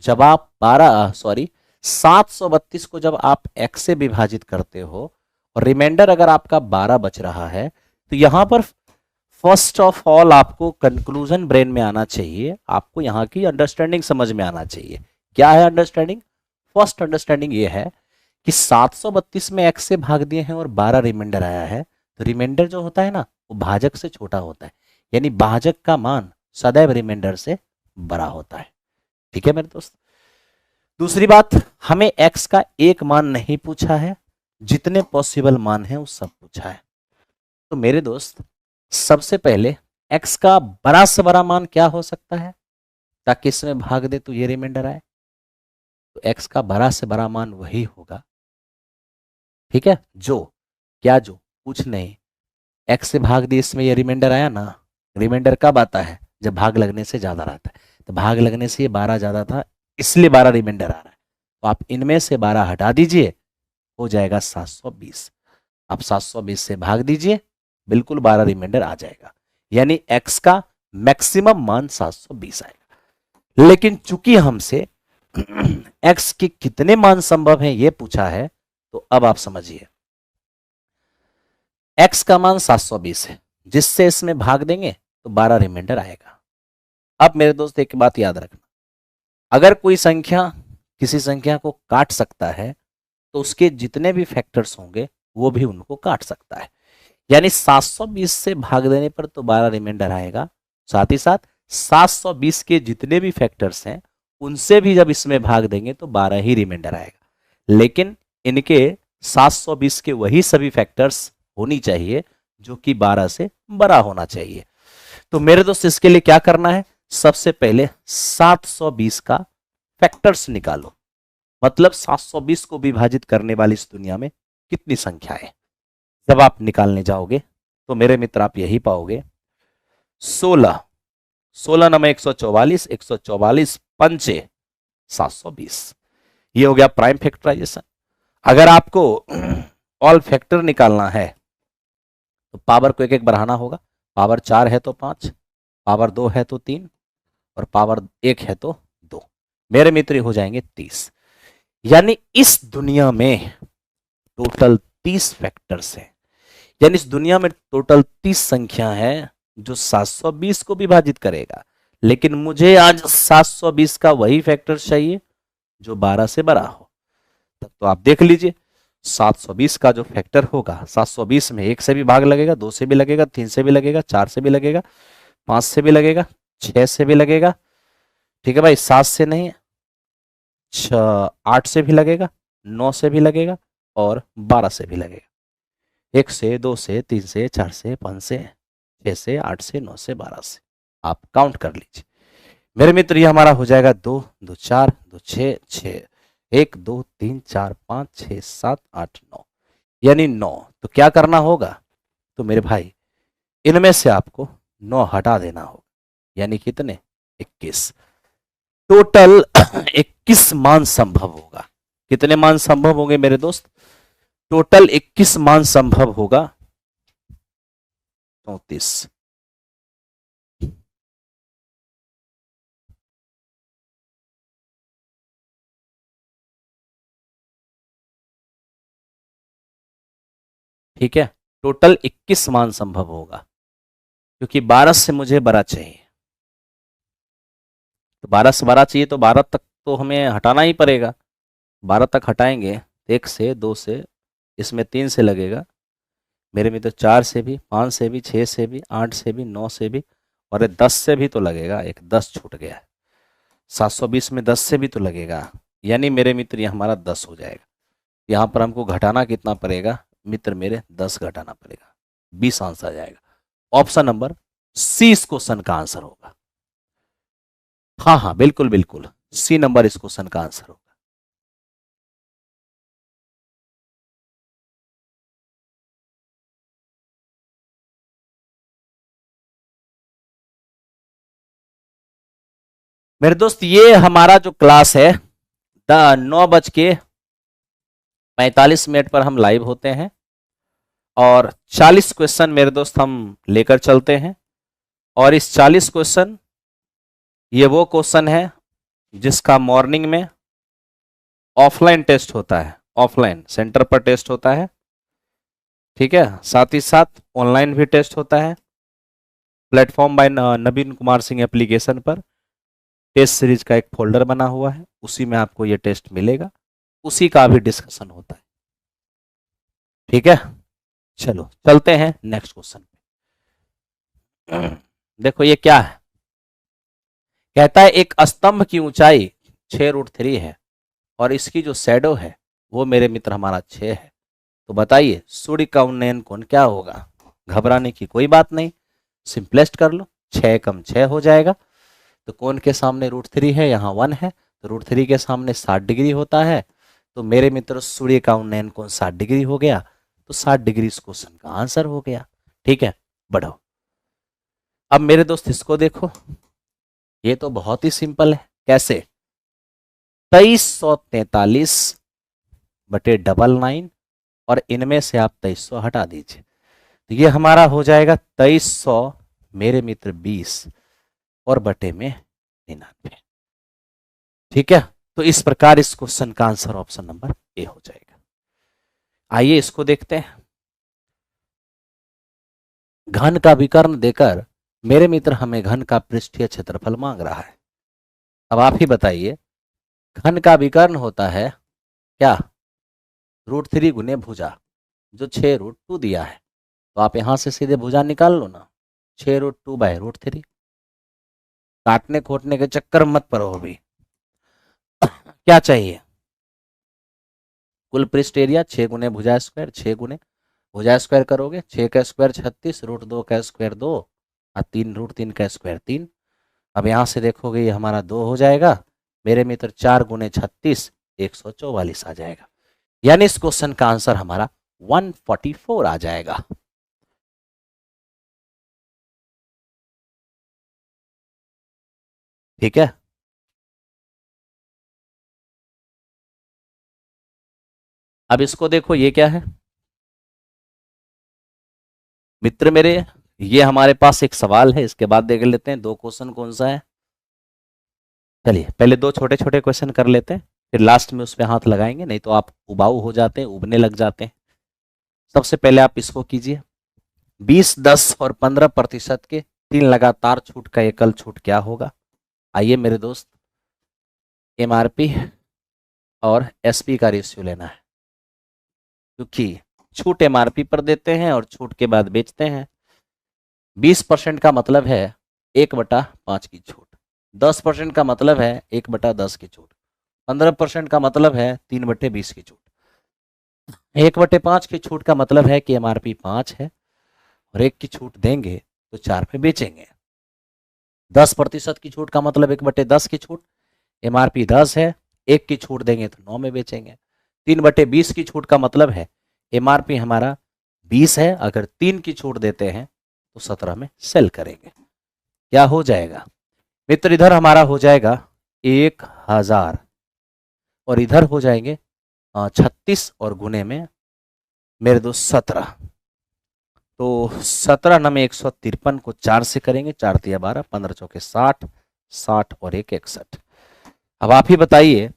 जब आप 732 को जब आप x से विभाजित करते हो और रिमाइंडर अगर आपका 12 बच रहा है, तो यहां पर फर्स्ट ऑफ ऑल आपको कंक्लूजन ब्रेन में आना चाहिए, आपको यहां की अंडरस्टैंडिंग समझ में आना चाहिए। क्या है अंडरस्टैंडिंग? फर्स्ट अंडरस्टैंडिंग ये है कि 732 में x से भाग दिए हैं और 12 रिमाइंडर आया है, तो रिमाइंडर जो होता है ना वो भाजक से छोटा होता है, यानी भाजक का मान सदैव रिमाइंडर से बड़ा होता है। ठीक है मेरे दोस्त। दूसरी बात, हमें x का एक मान नहीं पूछा है, जितने पॉसिबल मान हैं वो सब पूछा है। तो मेरे दोस्त सबसे पहले x का बड़ा से बड़ा मान क्या हो सकता है, ताकि इसमें भाग दे तो ये रिमाइंडर आए। तो x का बड़ा से बड़ा मान वही होगा, ठीक है, जो कुछ नहीं, x से भाग दिए इसमें ये रिमाइंडर आया ना। रिमाइंडर कब आता है? जब भाग लगने से ज्यादा रहता है। तो भाग लगने से ये 12 ज्यादा था, इसलिए 12 रिमाइंडर आ रहा है। तो आप इनमें से 12 हटा दीजिए, हो जाएगा 720। आप 720 से भाग दीजिए, बिल्कुल 12 रिमाइंडर आ जाएगा, यानी x का मैक्सिमम मान 720 आएगा। लेकिन चूंकि हमसे x के कितने मान संभव हैं ये पूछा है, तो अब आप समझिए x का मान 720 है, जिससे इसमें भाग देंगे तो 12 रिमाइंडर आएगा। अब मेरे दोस्त एक बात याद रखना, अगर कोई संख्या किसी संख्या को काट सकता है तो उसके जितने भी फैक्टर्स होंगे वो भी उनको काट सकता है, यानी 720 से भाग देने पर तो 12 रिमाइंडर आएगा, साथ ही साथ 720 के जितने भी फैक्टर्स हैं उनसे भी जब इसमें भाग देंगे तो 12 ही रिमाइंडर आएगा। लेकिन इनके 720 के वही सभी फैक्टर्स होनी चाहिए जो कि 12 से बड़ा होना चाहिए। तो मेरे दोस्त इसके लिए क्या करना है, सबसे पहले 720 का फैक्टर्स निकालो, मतलब 720 को विभाजित करने वाली इस दुनिया में कितनी संख्या है। जब आप निकालने जाओगे तो मेरे मित्र आप यही पाओगे 16 नंबर 144, 144 पंचे 720, ये हो गया प्राइम फैक्टराइजेशन। अगर आपको ऑल फैक्टर निकालना है तो पावर को एक एक बढ़ाना होगा, पावर 4 है तो 5, पावर 2 है तो 3 और पावर 1 है तो 2, मेरे मित्र हो जाएंगे 30। यानी इस दुनिया में टोटल 30 फैक्टर्स हैं, यानी इस दुनिया में टोटल 30 संख्या है जो 720 को विभाजित करेगा। लेकिन मुझे आज 720 का वही फैक्टर चाहिए जो 12 से बड़ा हो। तब तो आप देख लीजिए 720 का जो फैक्टर होगा, 720 में 1 से भी भाग लगेगा, 2 से भी लगेगा, 3 से भी लगेगा, 4 से भी लगेगा, 5 से भी लगेगा, 6 से भी लगेगा, ठीक है भाई, 7 से नहीं, 8 से भी लगेगा, 9 से भी लगेगा और 12 से भी लगेगा। 1 से, 2 से, 3 से, 4 से, 5 से, 6 से, 8 से, 9 से, 12 से, आप काउंट कर लीजिए मेरे मित्र। ये हमारा हो जाएगा 2 2 4 2 6 6, 1 2 3 4 5 6 7 8 9, यानी 9। तो क्या करना होगा, तो मेरे भाई इनमें से आपको 9 हटा देना होगा, यानी कितने, 21। टोटल 21 मान संभव होगा। कितने मान संभव होंगे मेरे दोस्त, टोटल 21 मान संभव होगा, 34। ठीक है, टोटल 21 मान संभव होगा, क्योंकि 12 से मुझे बड़ा चाहिए, तो 12 से बड़ा चाहिए तो 12 तक तो हमें हटाना ही पड़ेगा। 12 तक हटाएंगे, 1 से, 2 से, इसमें 3 से लगेगा मेरे मित्र, 4 से भी, 5 से भी, 6 से भी, 8 से भी, 9 से भी, और 10 से भी तो लगेगा, एक 10 छूट गया है। 720 में 10 से भी तो लगेगा, यानी मेरे मित्र ये हमारा 10 हो जाएगा। यहाँ पर हमको घटाना कितना पड़ेगा मित्र मेरे, 10 घटाना पड़ेगा, 20 आंसर आ जाएगा। ऑप्शन नंबर सी इस क्वेश्चन का आंसर होगा। हाँ हाँ बिल्कुल बिल्कुल, सी नंबर इस क्वेश्चन का आंसर होगा। मेरे दोस्त ये हमारा जो क्लास है 9:45 पर हम लाइव होते हैं, और 40 क्वेश्चन मेरे दोस्त हम लेकर चलते हैं। और इस 40 क्वेश्चन, ये वो क्वेश्चन है जिसका मॉर्निंग में ऑफलाइन टेस्ट होता है, ऑफलाइन सेंटर पर टेस्ट होता है, ठीक है, साथ ही साथ ऑनलाइन भी टेस्ट होता है, प्लेटफॉर्म बाय नवीन कुमार सिंह एप्लीकेशन पर टेस्ट सीरीज का एक फोल्डर बना हुआ है, उसी में आपको ये टेस्ट मिलेगा, उसी का भी डिस्कशन होता है, ठीक है। चलो चलते हैं नेक्स्ट क्वेश्चन पे। देखो ये क्या है, कहता है एक स्तंभ की ऊंचाई 6√3 है और इसकी जो शैडो है वो मेरे मित्र हमारा 6 है, तो बताइए सूर्य का उन्नयन कोण क्या होगा। घबराने की कोई बात नहीं, सिंपलेस्ट कर लो, 6 कम 6 हो जाएगा, तो कोण के सामने √3 है, यहाँ 1 है, तो √3 के सामने 60 डिग्री होता है, तो मेरे मित्र सूर्य का उन्नयन कोण 60 डिग्री हो गया, तो 60 डिग्री इस क्वेश्चन का आंसर हो गया। ठीक है, बढ़ो। अब मेरे दोस्त इसको देखो, ये तो बहुत ही सिंपल है। कैसे, 2343 बटे 99, और इनमें से आप 2300 हटा दीजिए, तो ये हमारा हो जाएगा 2300 मेरे मित्र 20 और बटे में 99। ठीक है, तो इस प्रकार इस क्वेश्चन का आंसर ऑप्शन नंबर ए हो जाएगा। आइए इसको देखते हैं। घन का विकर्ण देकर मेरे मित्र हमें घन का पृष्ठीय क्षेत्रफल मांग रहा है। अब आप ही बताइए, घन का विकर्ण होता है क्या, √3 गुने भुजा, जो 6√2 दिया है, तो आप यहां से सीधे भुजा निकाल लो ना, 6√2 बाय √3। काटने खोटने के चक्कर मत पड़ो अभी। क्या चाहिए, कुल पृष्ठ एरिया 6 गुने भुजा स्क्वायर, 6 गुने भुजा स्क्वायर करोगे, 6 का स्क्वायर 36, √2 का स्क्वायर 2, और 3 √3 का स्क्वायर 3। अब यहाँ से देखोगे ये हमारा 2 हो जाएगा मेरे मित्र, 4 गुने 36 144 आ जाएगा, यानी इस क्वेश्चन का आंसर हमारा 144 आ जाएगा। ठीक है, अब इसको देखो, ये क्या है मित्र मेरे, ये हमारे पास एक सवाल है, इसके बाद देख लेते हैं 2 क्वेश्चन कौन सा है। चलिए पहले 2 छोटे छोटे क्वेश्चन कर लेते हैं, फिर लास्ट में उस पर हाथ लगाएंगे, नहीं तो आप उबाऊ हो जाते हैं, उबने लग जाते हैं। सबसे पहले आप इसको कीजिए, 20, 10 और 15% के 3 लगातार छूट का एकल छूट क्या होगा। आइए मेरे दोस्त, एमआरपी और एसपी का रेशियो लेना है, क्योंकि छूट एमआरपी पर देते हैं और छूट के बाद बेचते हैं। 20% का मतलब है 1/5 की छूट, 10% का मतलब है 1/10 की छूट, 15% का मतलब है 3/20 की छूट, 1/5 की छूट का मतलब है कि एमआरपी 5 है और 1 की छूट देंगे तो 4 पे बेचेंगे। 10% की छूट का मतलब 1/10 की छूट, एमआरपी 10 है, 1 की छूट देंगे तो 9 में बेचेंगे। 3/20 की छूट का मतलब है एमआरपी हमारा 20 है, अगर 3 की छूट देते हैं तो 17 में सेल करेंगे। क्या हो जाएगा मित्र, इधर हमारा हो जाएगा 1000 और इधर हो जाएंगे 36 और गुने में मेरे दोस्त 17, तो 17 नमे 153 को 4 से करेंगे, 4 तिया 12, 15 चौके 60, 60 और 1 61। अब आप ही बताइए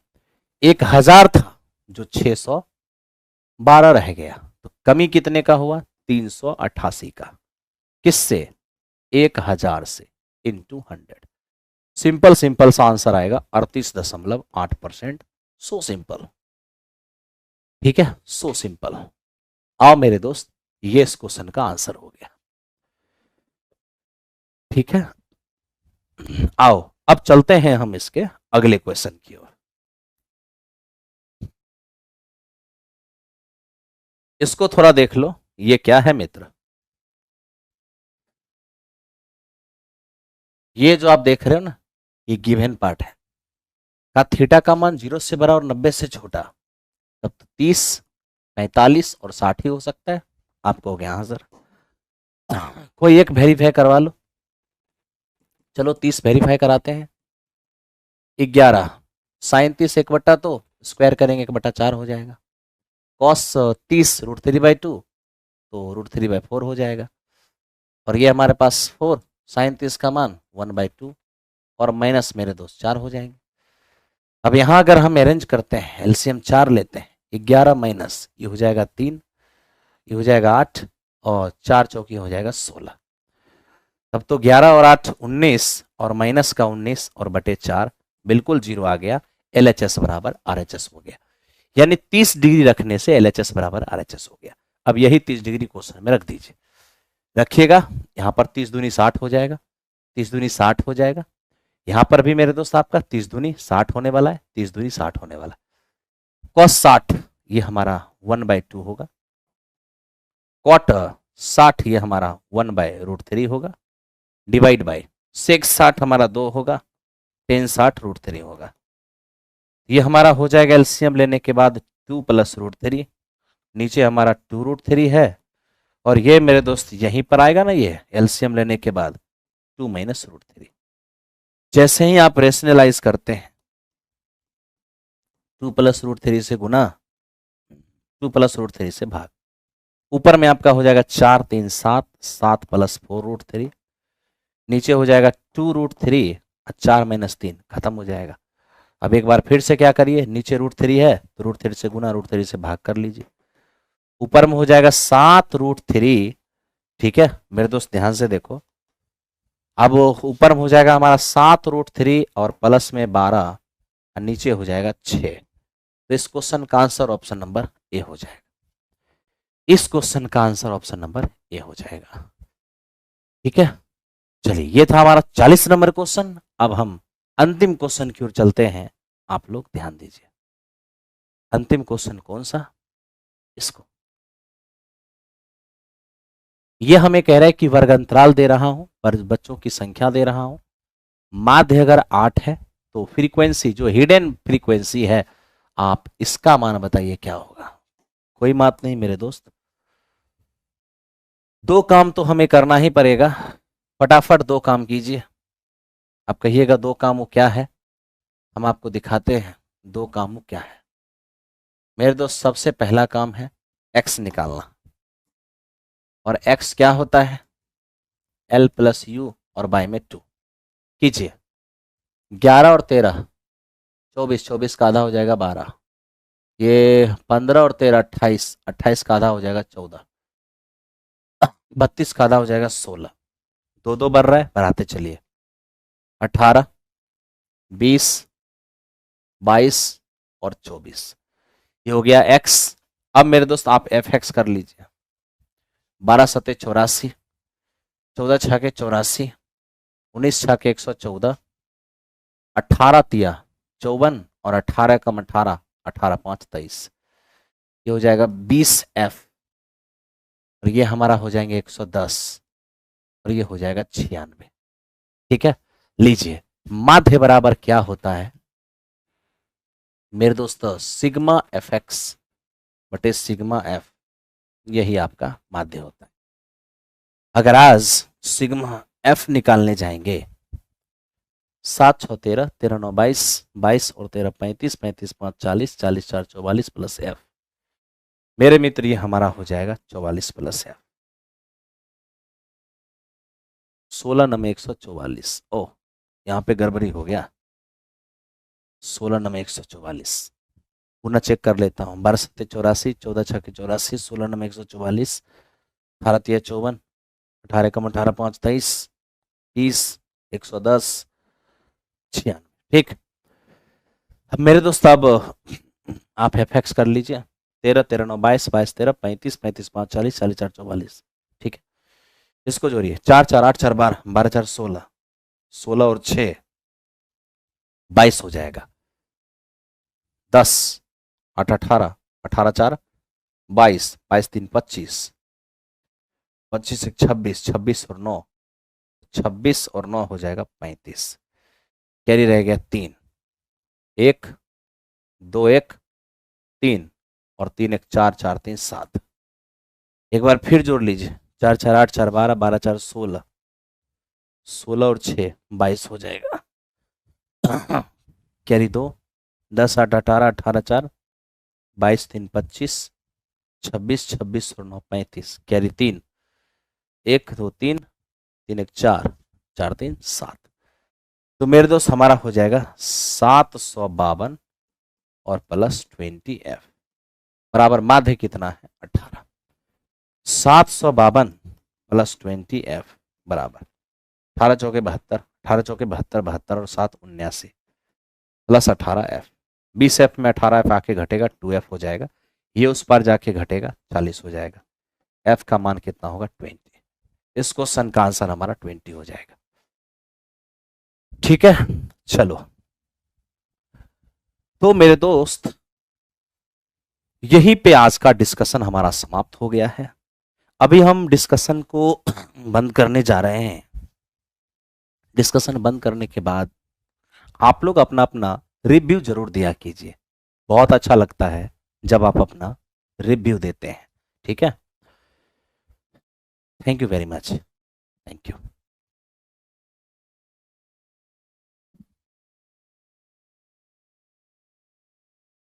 1000 था जो 612 रह गया, तो कमी कितने का हुआ? 388 का। किससे? 1000 से इंटू 100। सिंपल सिंपल सा आंसर आएगा 38.8%। सो सिंपल, ठीक है, सो सिंपल। आओ मेरे दोस्त, ये इस क्वेश्चन का आंसर हो गया। ठीक है, आओ अब चलते हैं हम इसके अगले क्वेश्चन की ओर। इसको थोड़ा देख लो, ये क्या है मित्र? ये जो आप देख रहे हो ना, ये गिवन पार्ट है। का थीटा का मान 0 से बड़ा और 90 से छोटा, तब तो 30, 45 और 60 ही हो सकता है। आपको हो गया आंसर। कोई एक वेरीफाई करवा लो। चलो 30 वेरीफाई कराते हैं। 11 साइन 30 1/2, तो स्क्वायर करेंगे 1/4 हो जाएगा। कॉस 30 √3/2, तो √3/4 हो जाएगा। और ये हमारे पास 4 साइन 30 का मान 1/2 और माइनस मेरे दोस्त 4 हो जाएंगे। अब यहाँ अगर हम अरेंज करते हैं, एलसीएम 4 लेते हैं, 11 माइनस ये हो जाएगा 3, ये हो जाएगा 8 और 4 चौकी हो जाएगा 16। तब तो 11 और 8 19 और माइनस का 19 और बटे 4 बिल्कुल 0 आ गया। LHS बराबर RHS हो गया, यानी 30 डिग्री रखने से LHS बराबर RHS हो गया। अब यही 30 डिग्री क्वेश्चन में रख दीजिए, रखिएगा। यहाँ पर 30 दूनी 60 हो जाएगा, 30 दूनी 60 हो जाएगा। यहाँ पर भी मेरे दोस्त आपका 30 दूनी 60 होने वाला है, 30 दूनी 60 होने वाला है। कॉस 60 ये हमारा 1/2 होगा, कॉट 60 ये हमारा 1/√3 होगा, डिवाइड बाय सेक 60 हमारा 2 होगा, टेन 60 √3 होगा। ये हमारा हो जाएगा एलसीएम लेने के बाद 2 + √3, नीचे हमारा 2√3 है, और ये मेरे दोस्त यहीं पर आएगा ना, ये एलसीएम लेने के बाद 2 - √3। जैसे ही आप रेशनलाइज करते हैं, 2 + √3 से गुना, 2 + √3 से भाग, ऊपर में आपका हो जाएगा 4 3 7, 7 + 4√3, नीचे हो जाएगा 2√3 और 4 - 3 खत्म हो जाएगा। अब एक बार फिर से क्या करिए, नीचे √3 है तो √3 से गुना, √3 से भाग कर लीजिए, ऊपर में हो जाएगा 7√3। ठीक है मेरे दोस्त, ध्यान से देखो, अब ऊपर में हो जाएगा हमारा 7√3 और प्लस में 12 और नीचे हो जाएगा 6। तो इस क्वेश्चन का आंसर ऑप्शन नंबर ए हो जाएगा। इस क्वेश्चन का आंसर ऑप्शन नंबर ए हो जाएगा। ठीक है, चलिए ये था हमारा 40 नंबर क्वेश्चन। अब हम अंतिम क्वेश्चन की ओर चलते हैं। आप लोग ध्यान दीजिए, अंतिम क्वेश्चन कौन सा? इसको, ये हमें कह रहा है कि वर्ग अंतराल दे रहा हूं पर बच्चों की संख्या दे रहा हूं, माध्य अगर 8 है तो फ्रीक्वेंसी जो हिडन फ्रीक्वेंसी है, आप इसका मान बताइए क्या होगा। कोई बात नहीं मेरे दोस्त, दो काम तो हमें करना ही पड़ेगा, फटाफट दो काम कीजिए। आप कहिएगा दो काम वो क्या है, हम आपको दिखाते हैं दो काम वो क्या है। मेरे दोस्त सबसे पहला काम है x निकालना, और x क्या होता है? l + u और बाय में 2 कीजिए। 11 और 13 24, 24 का आधा हो जाएगा 12, ये 15 और 13 28, 28 का आधा हो जाएगा 14, 32 का आधा हो जाएगा 16, दो दो बढ़ रहा है, बढ़ाते चलिए। 18, 20, 22 और 24। ये हो गया x। अब मेरे दोस्त आप एफ एक्स कर लीजिए। 12 सत्ते 84, 14 छके 84, 19 छके 114, 18 तिया 54 और 18 कम 18, 18 5 23। ये हो जाएगा 20f और ये हमारा हो जाएंगे 110 और ये हो जाएगा 96। ठीक है, लीजिए माध्य बराबर क्या होता है मेरे दोस्तों, सिग्मा एफ एक्स बटे सिग्मा एफ, यही आपका माध्य होता है। अगर आज सिग्मा एफ निकालने जाएंगे, 7 6 13, 13 9 22, 22 और 13 35, 35 5 40, 40 4 44 प्लस एफ। मेरे मित्र ये हमारा हो जाएगा 44 प्लस एफ। 16 नमे 144। ओह, यहाँ पे गड़बड़ी हो गया। 16 नमे 144 पुनः चेक कर लेता हूँ। 12 सत्ते 84, 14 छके 84, 16 नमे 144, 18 तिया 54, 18 कम 18 5 23, 30, 110, 96। ठीक, अब मेरे दोस्त अब आप एफ एक्स कर लीजिए। 13 13 9 22, 22 13 35, 35 5 40, 40 4 44। ठीक है, इसको जोड़िए। 4 4 8 4 12, 12 4 16, 16 और 6 22 हो जाएगा। 10 8 18, 18 4 22, 22 3 25, 25 1 26, 26 और 9, 26 और 9 हो जाएगा 35। कैरी रह गया 3, 1 2 1 3 और 3 1 4 4 3 7। एक बार फिर जोड़ लीजिए। 4 4 8 4 12, 12 4 16, 16 और 6 22 हो जाएगा। कैरी 2, 10 8 18, 18 4, 22 3 25, 26 26 और 9 35। कैरी 3, 1 2 3, 3 1 4, 4 3 7। तो मेरे दोस्त हमारा हो जाएगा 752 और प्लस 20f बराबर माध्य कितना है 18। 752 प्लस 20f बराबर 18 चौके 72, 18 चौके 72, 72 और 7 79 प्लस 18f। 20f में 18f आके घटेगा 2f हो जाएगा। ये उस पर जाके घटेगा 40 हो जाएगा। f का मान कितना होगा 20। इस क्वेश्चन का आंसर हमारा 20 हो जाएगा। ठीक है, चलो तो मेरे दोस्त यहीं पे आज का डिस्कशन हमारा समाप्त हो गया है। अभी हम डिस्कशन को बंद करने जा रहे हैं। डिस्कशन बंद करने के बाद आप लोग अपना अपना रिव्यू जरूर दिया कीजिए। बहुत अच्छा लगता है जब आप अपना रिव्यू देते हैं। ठीक है, thank you very much, thank you.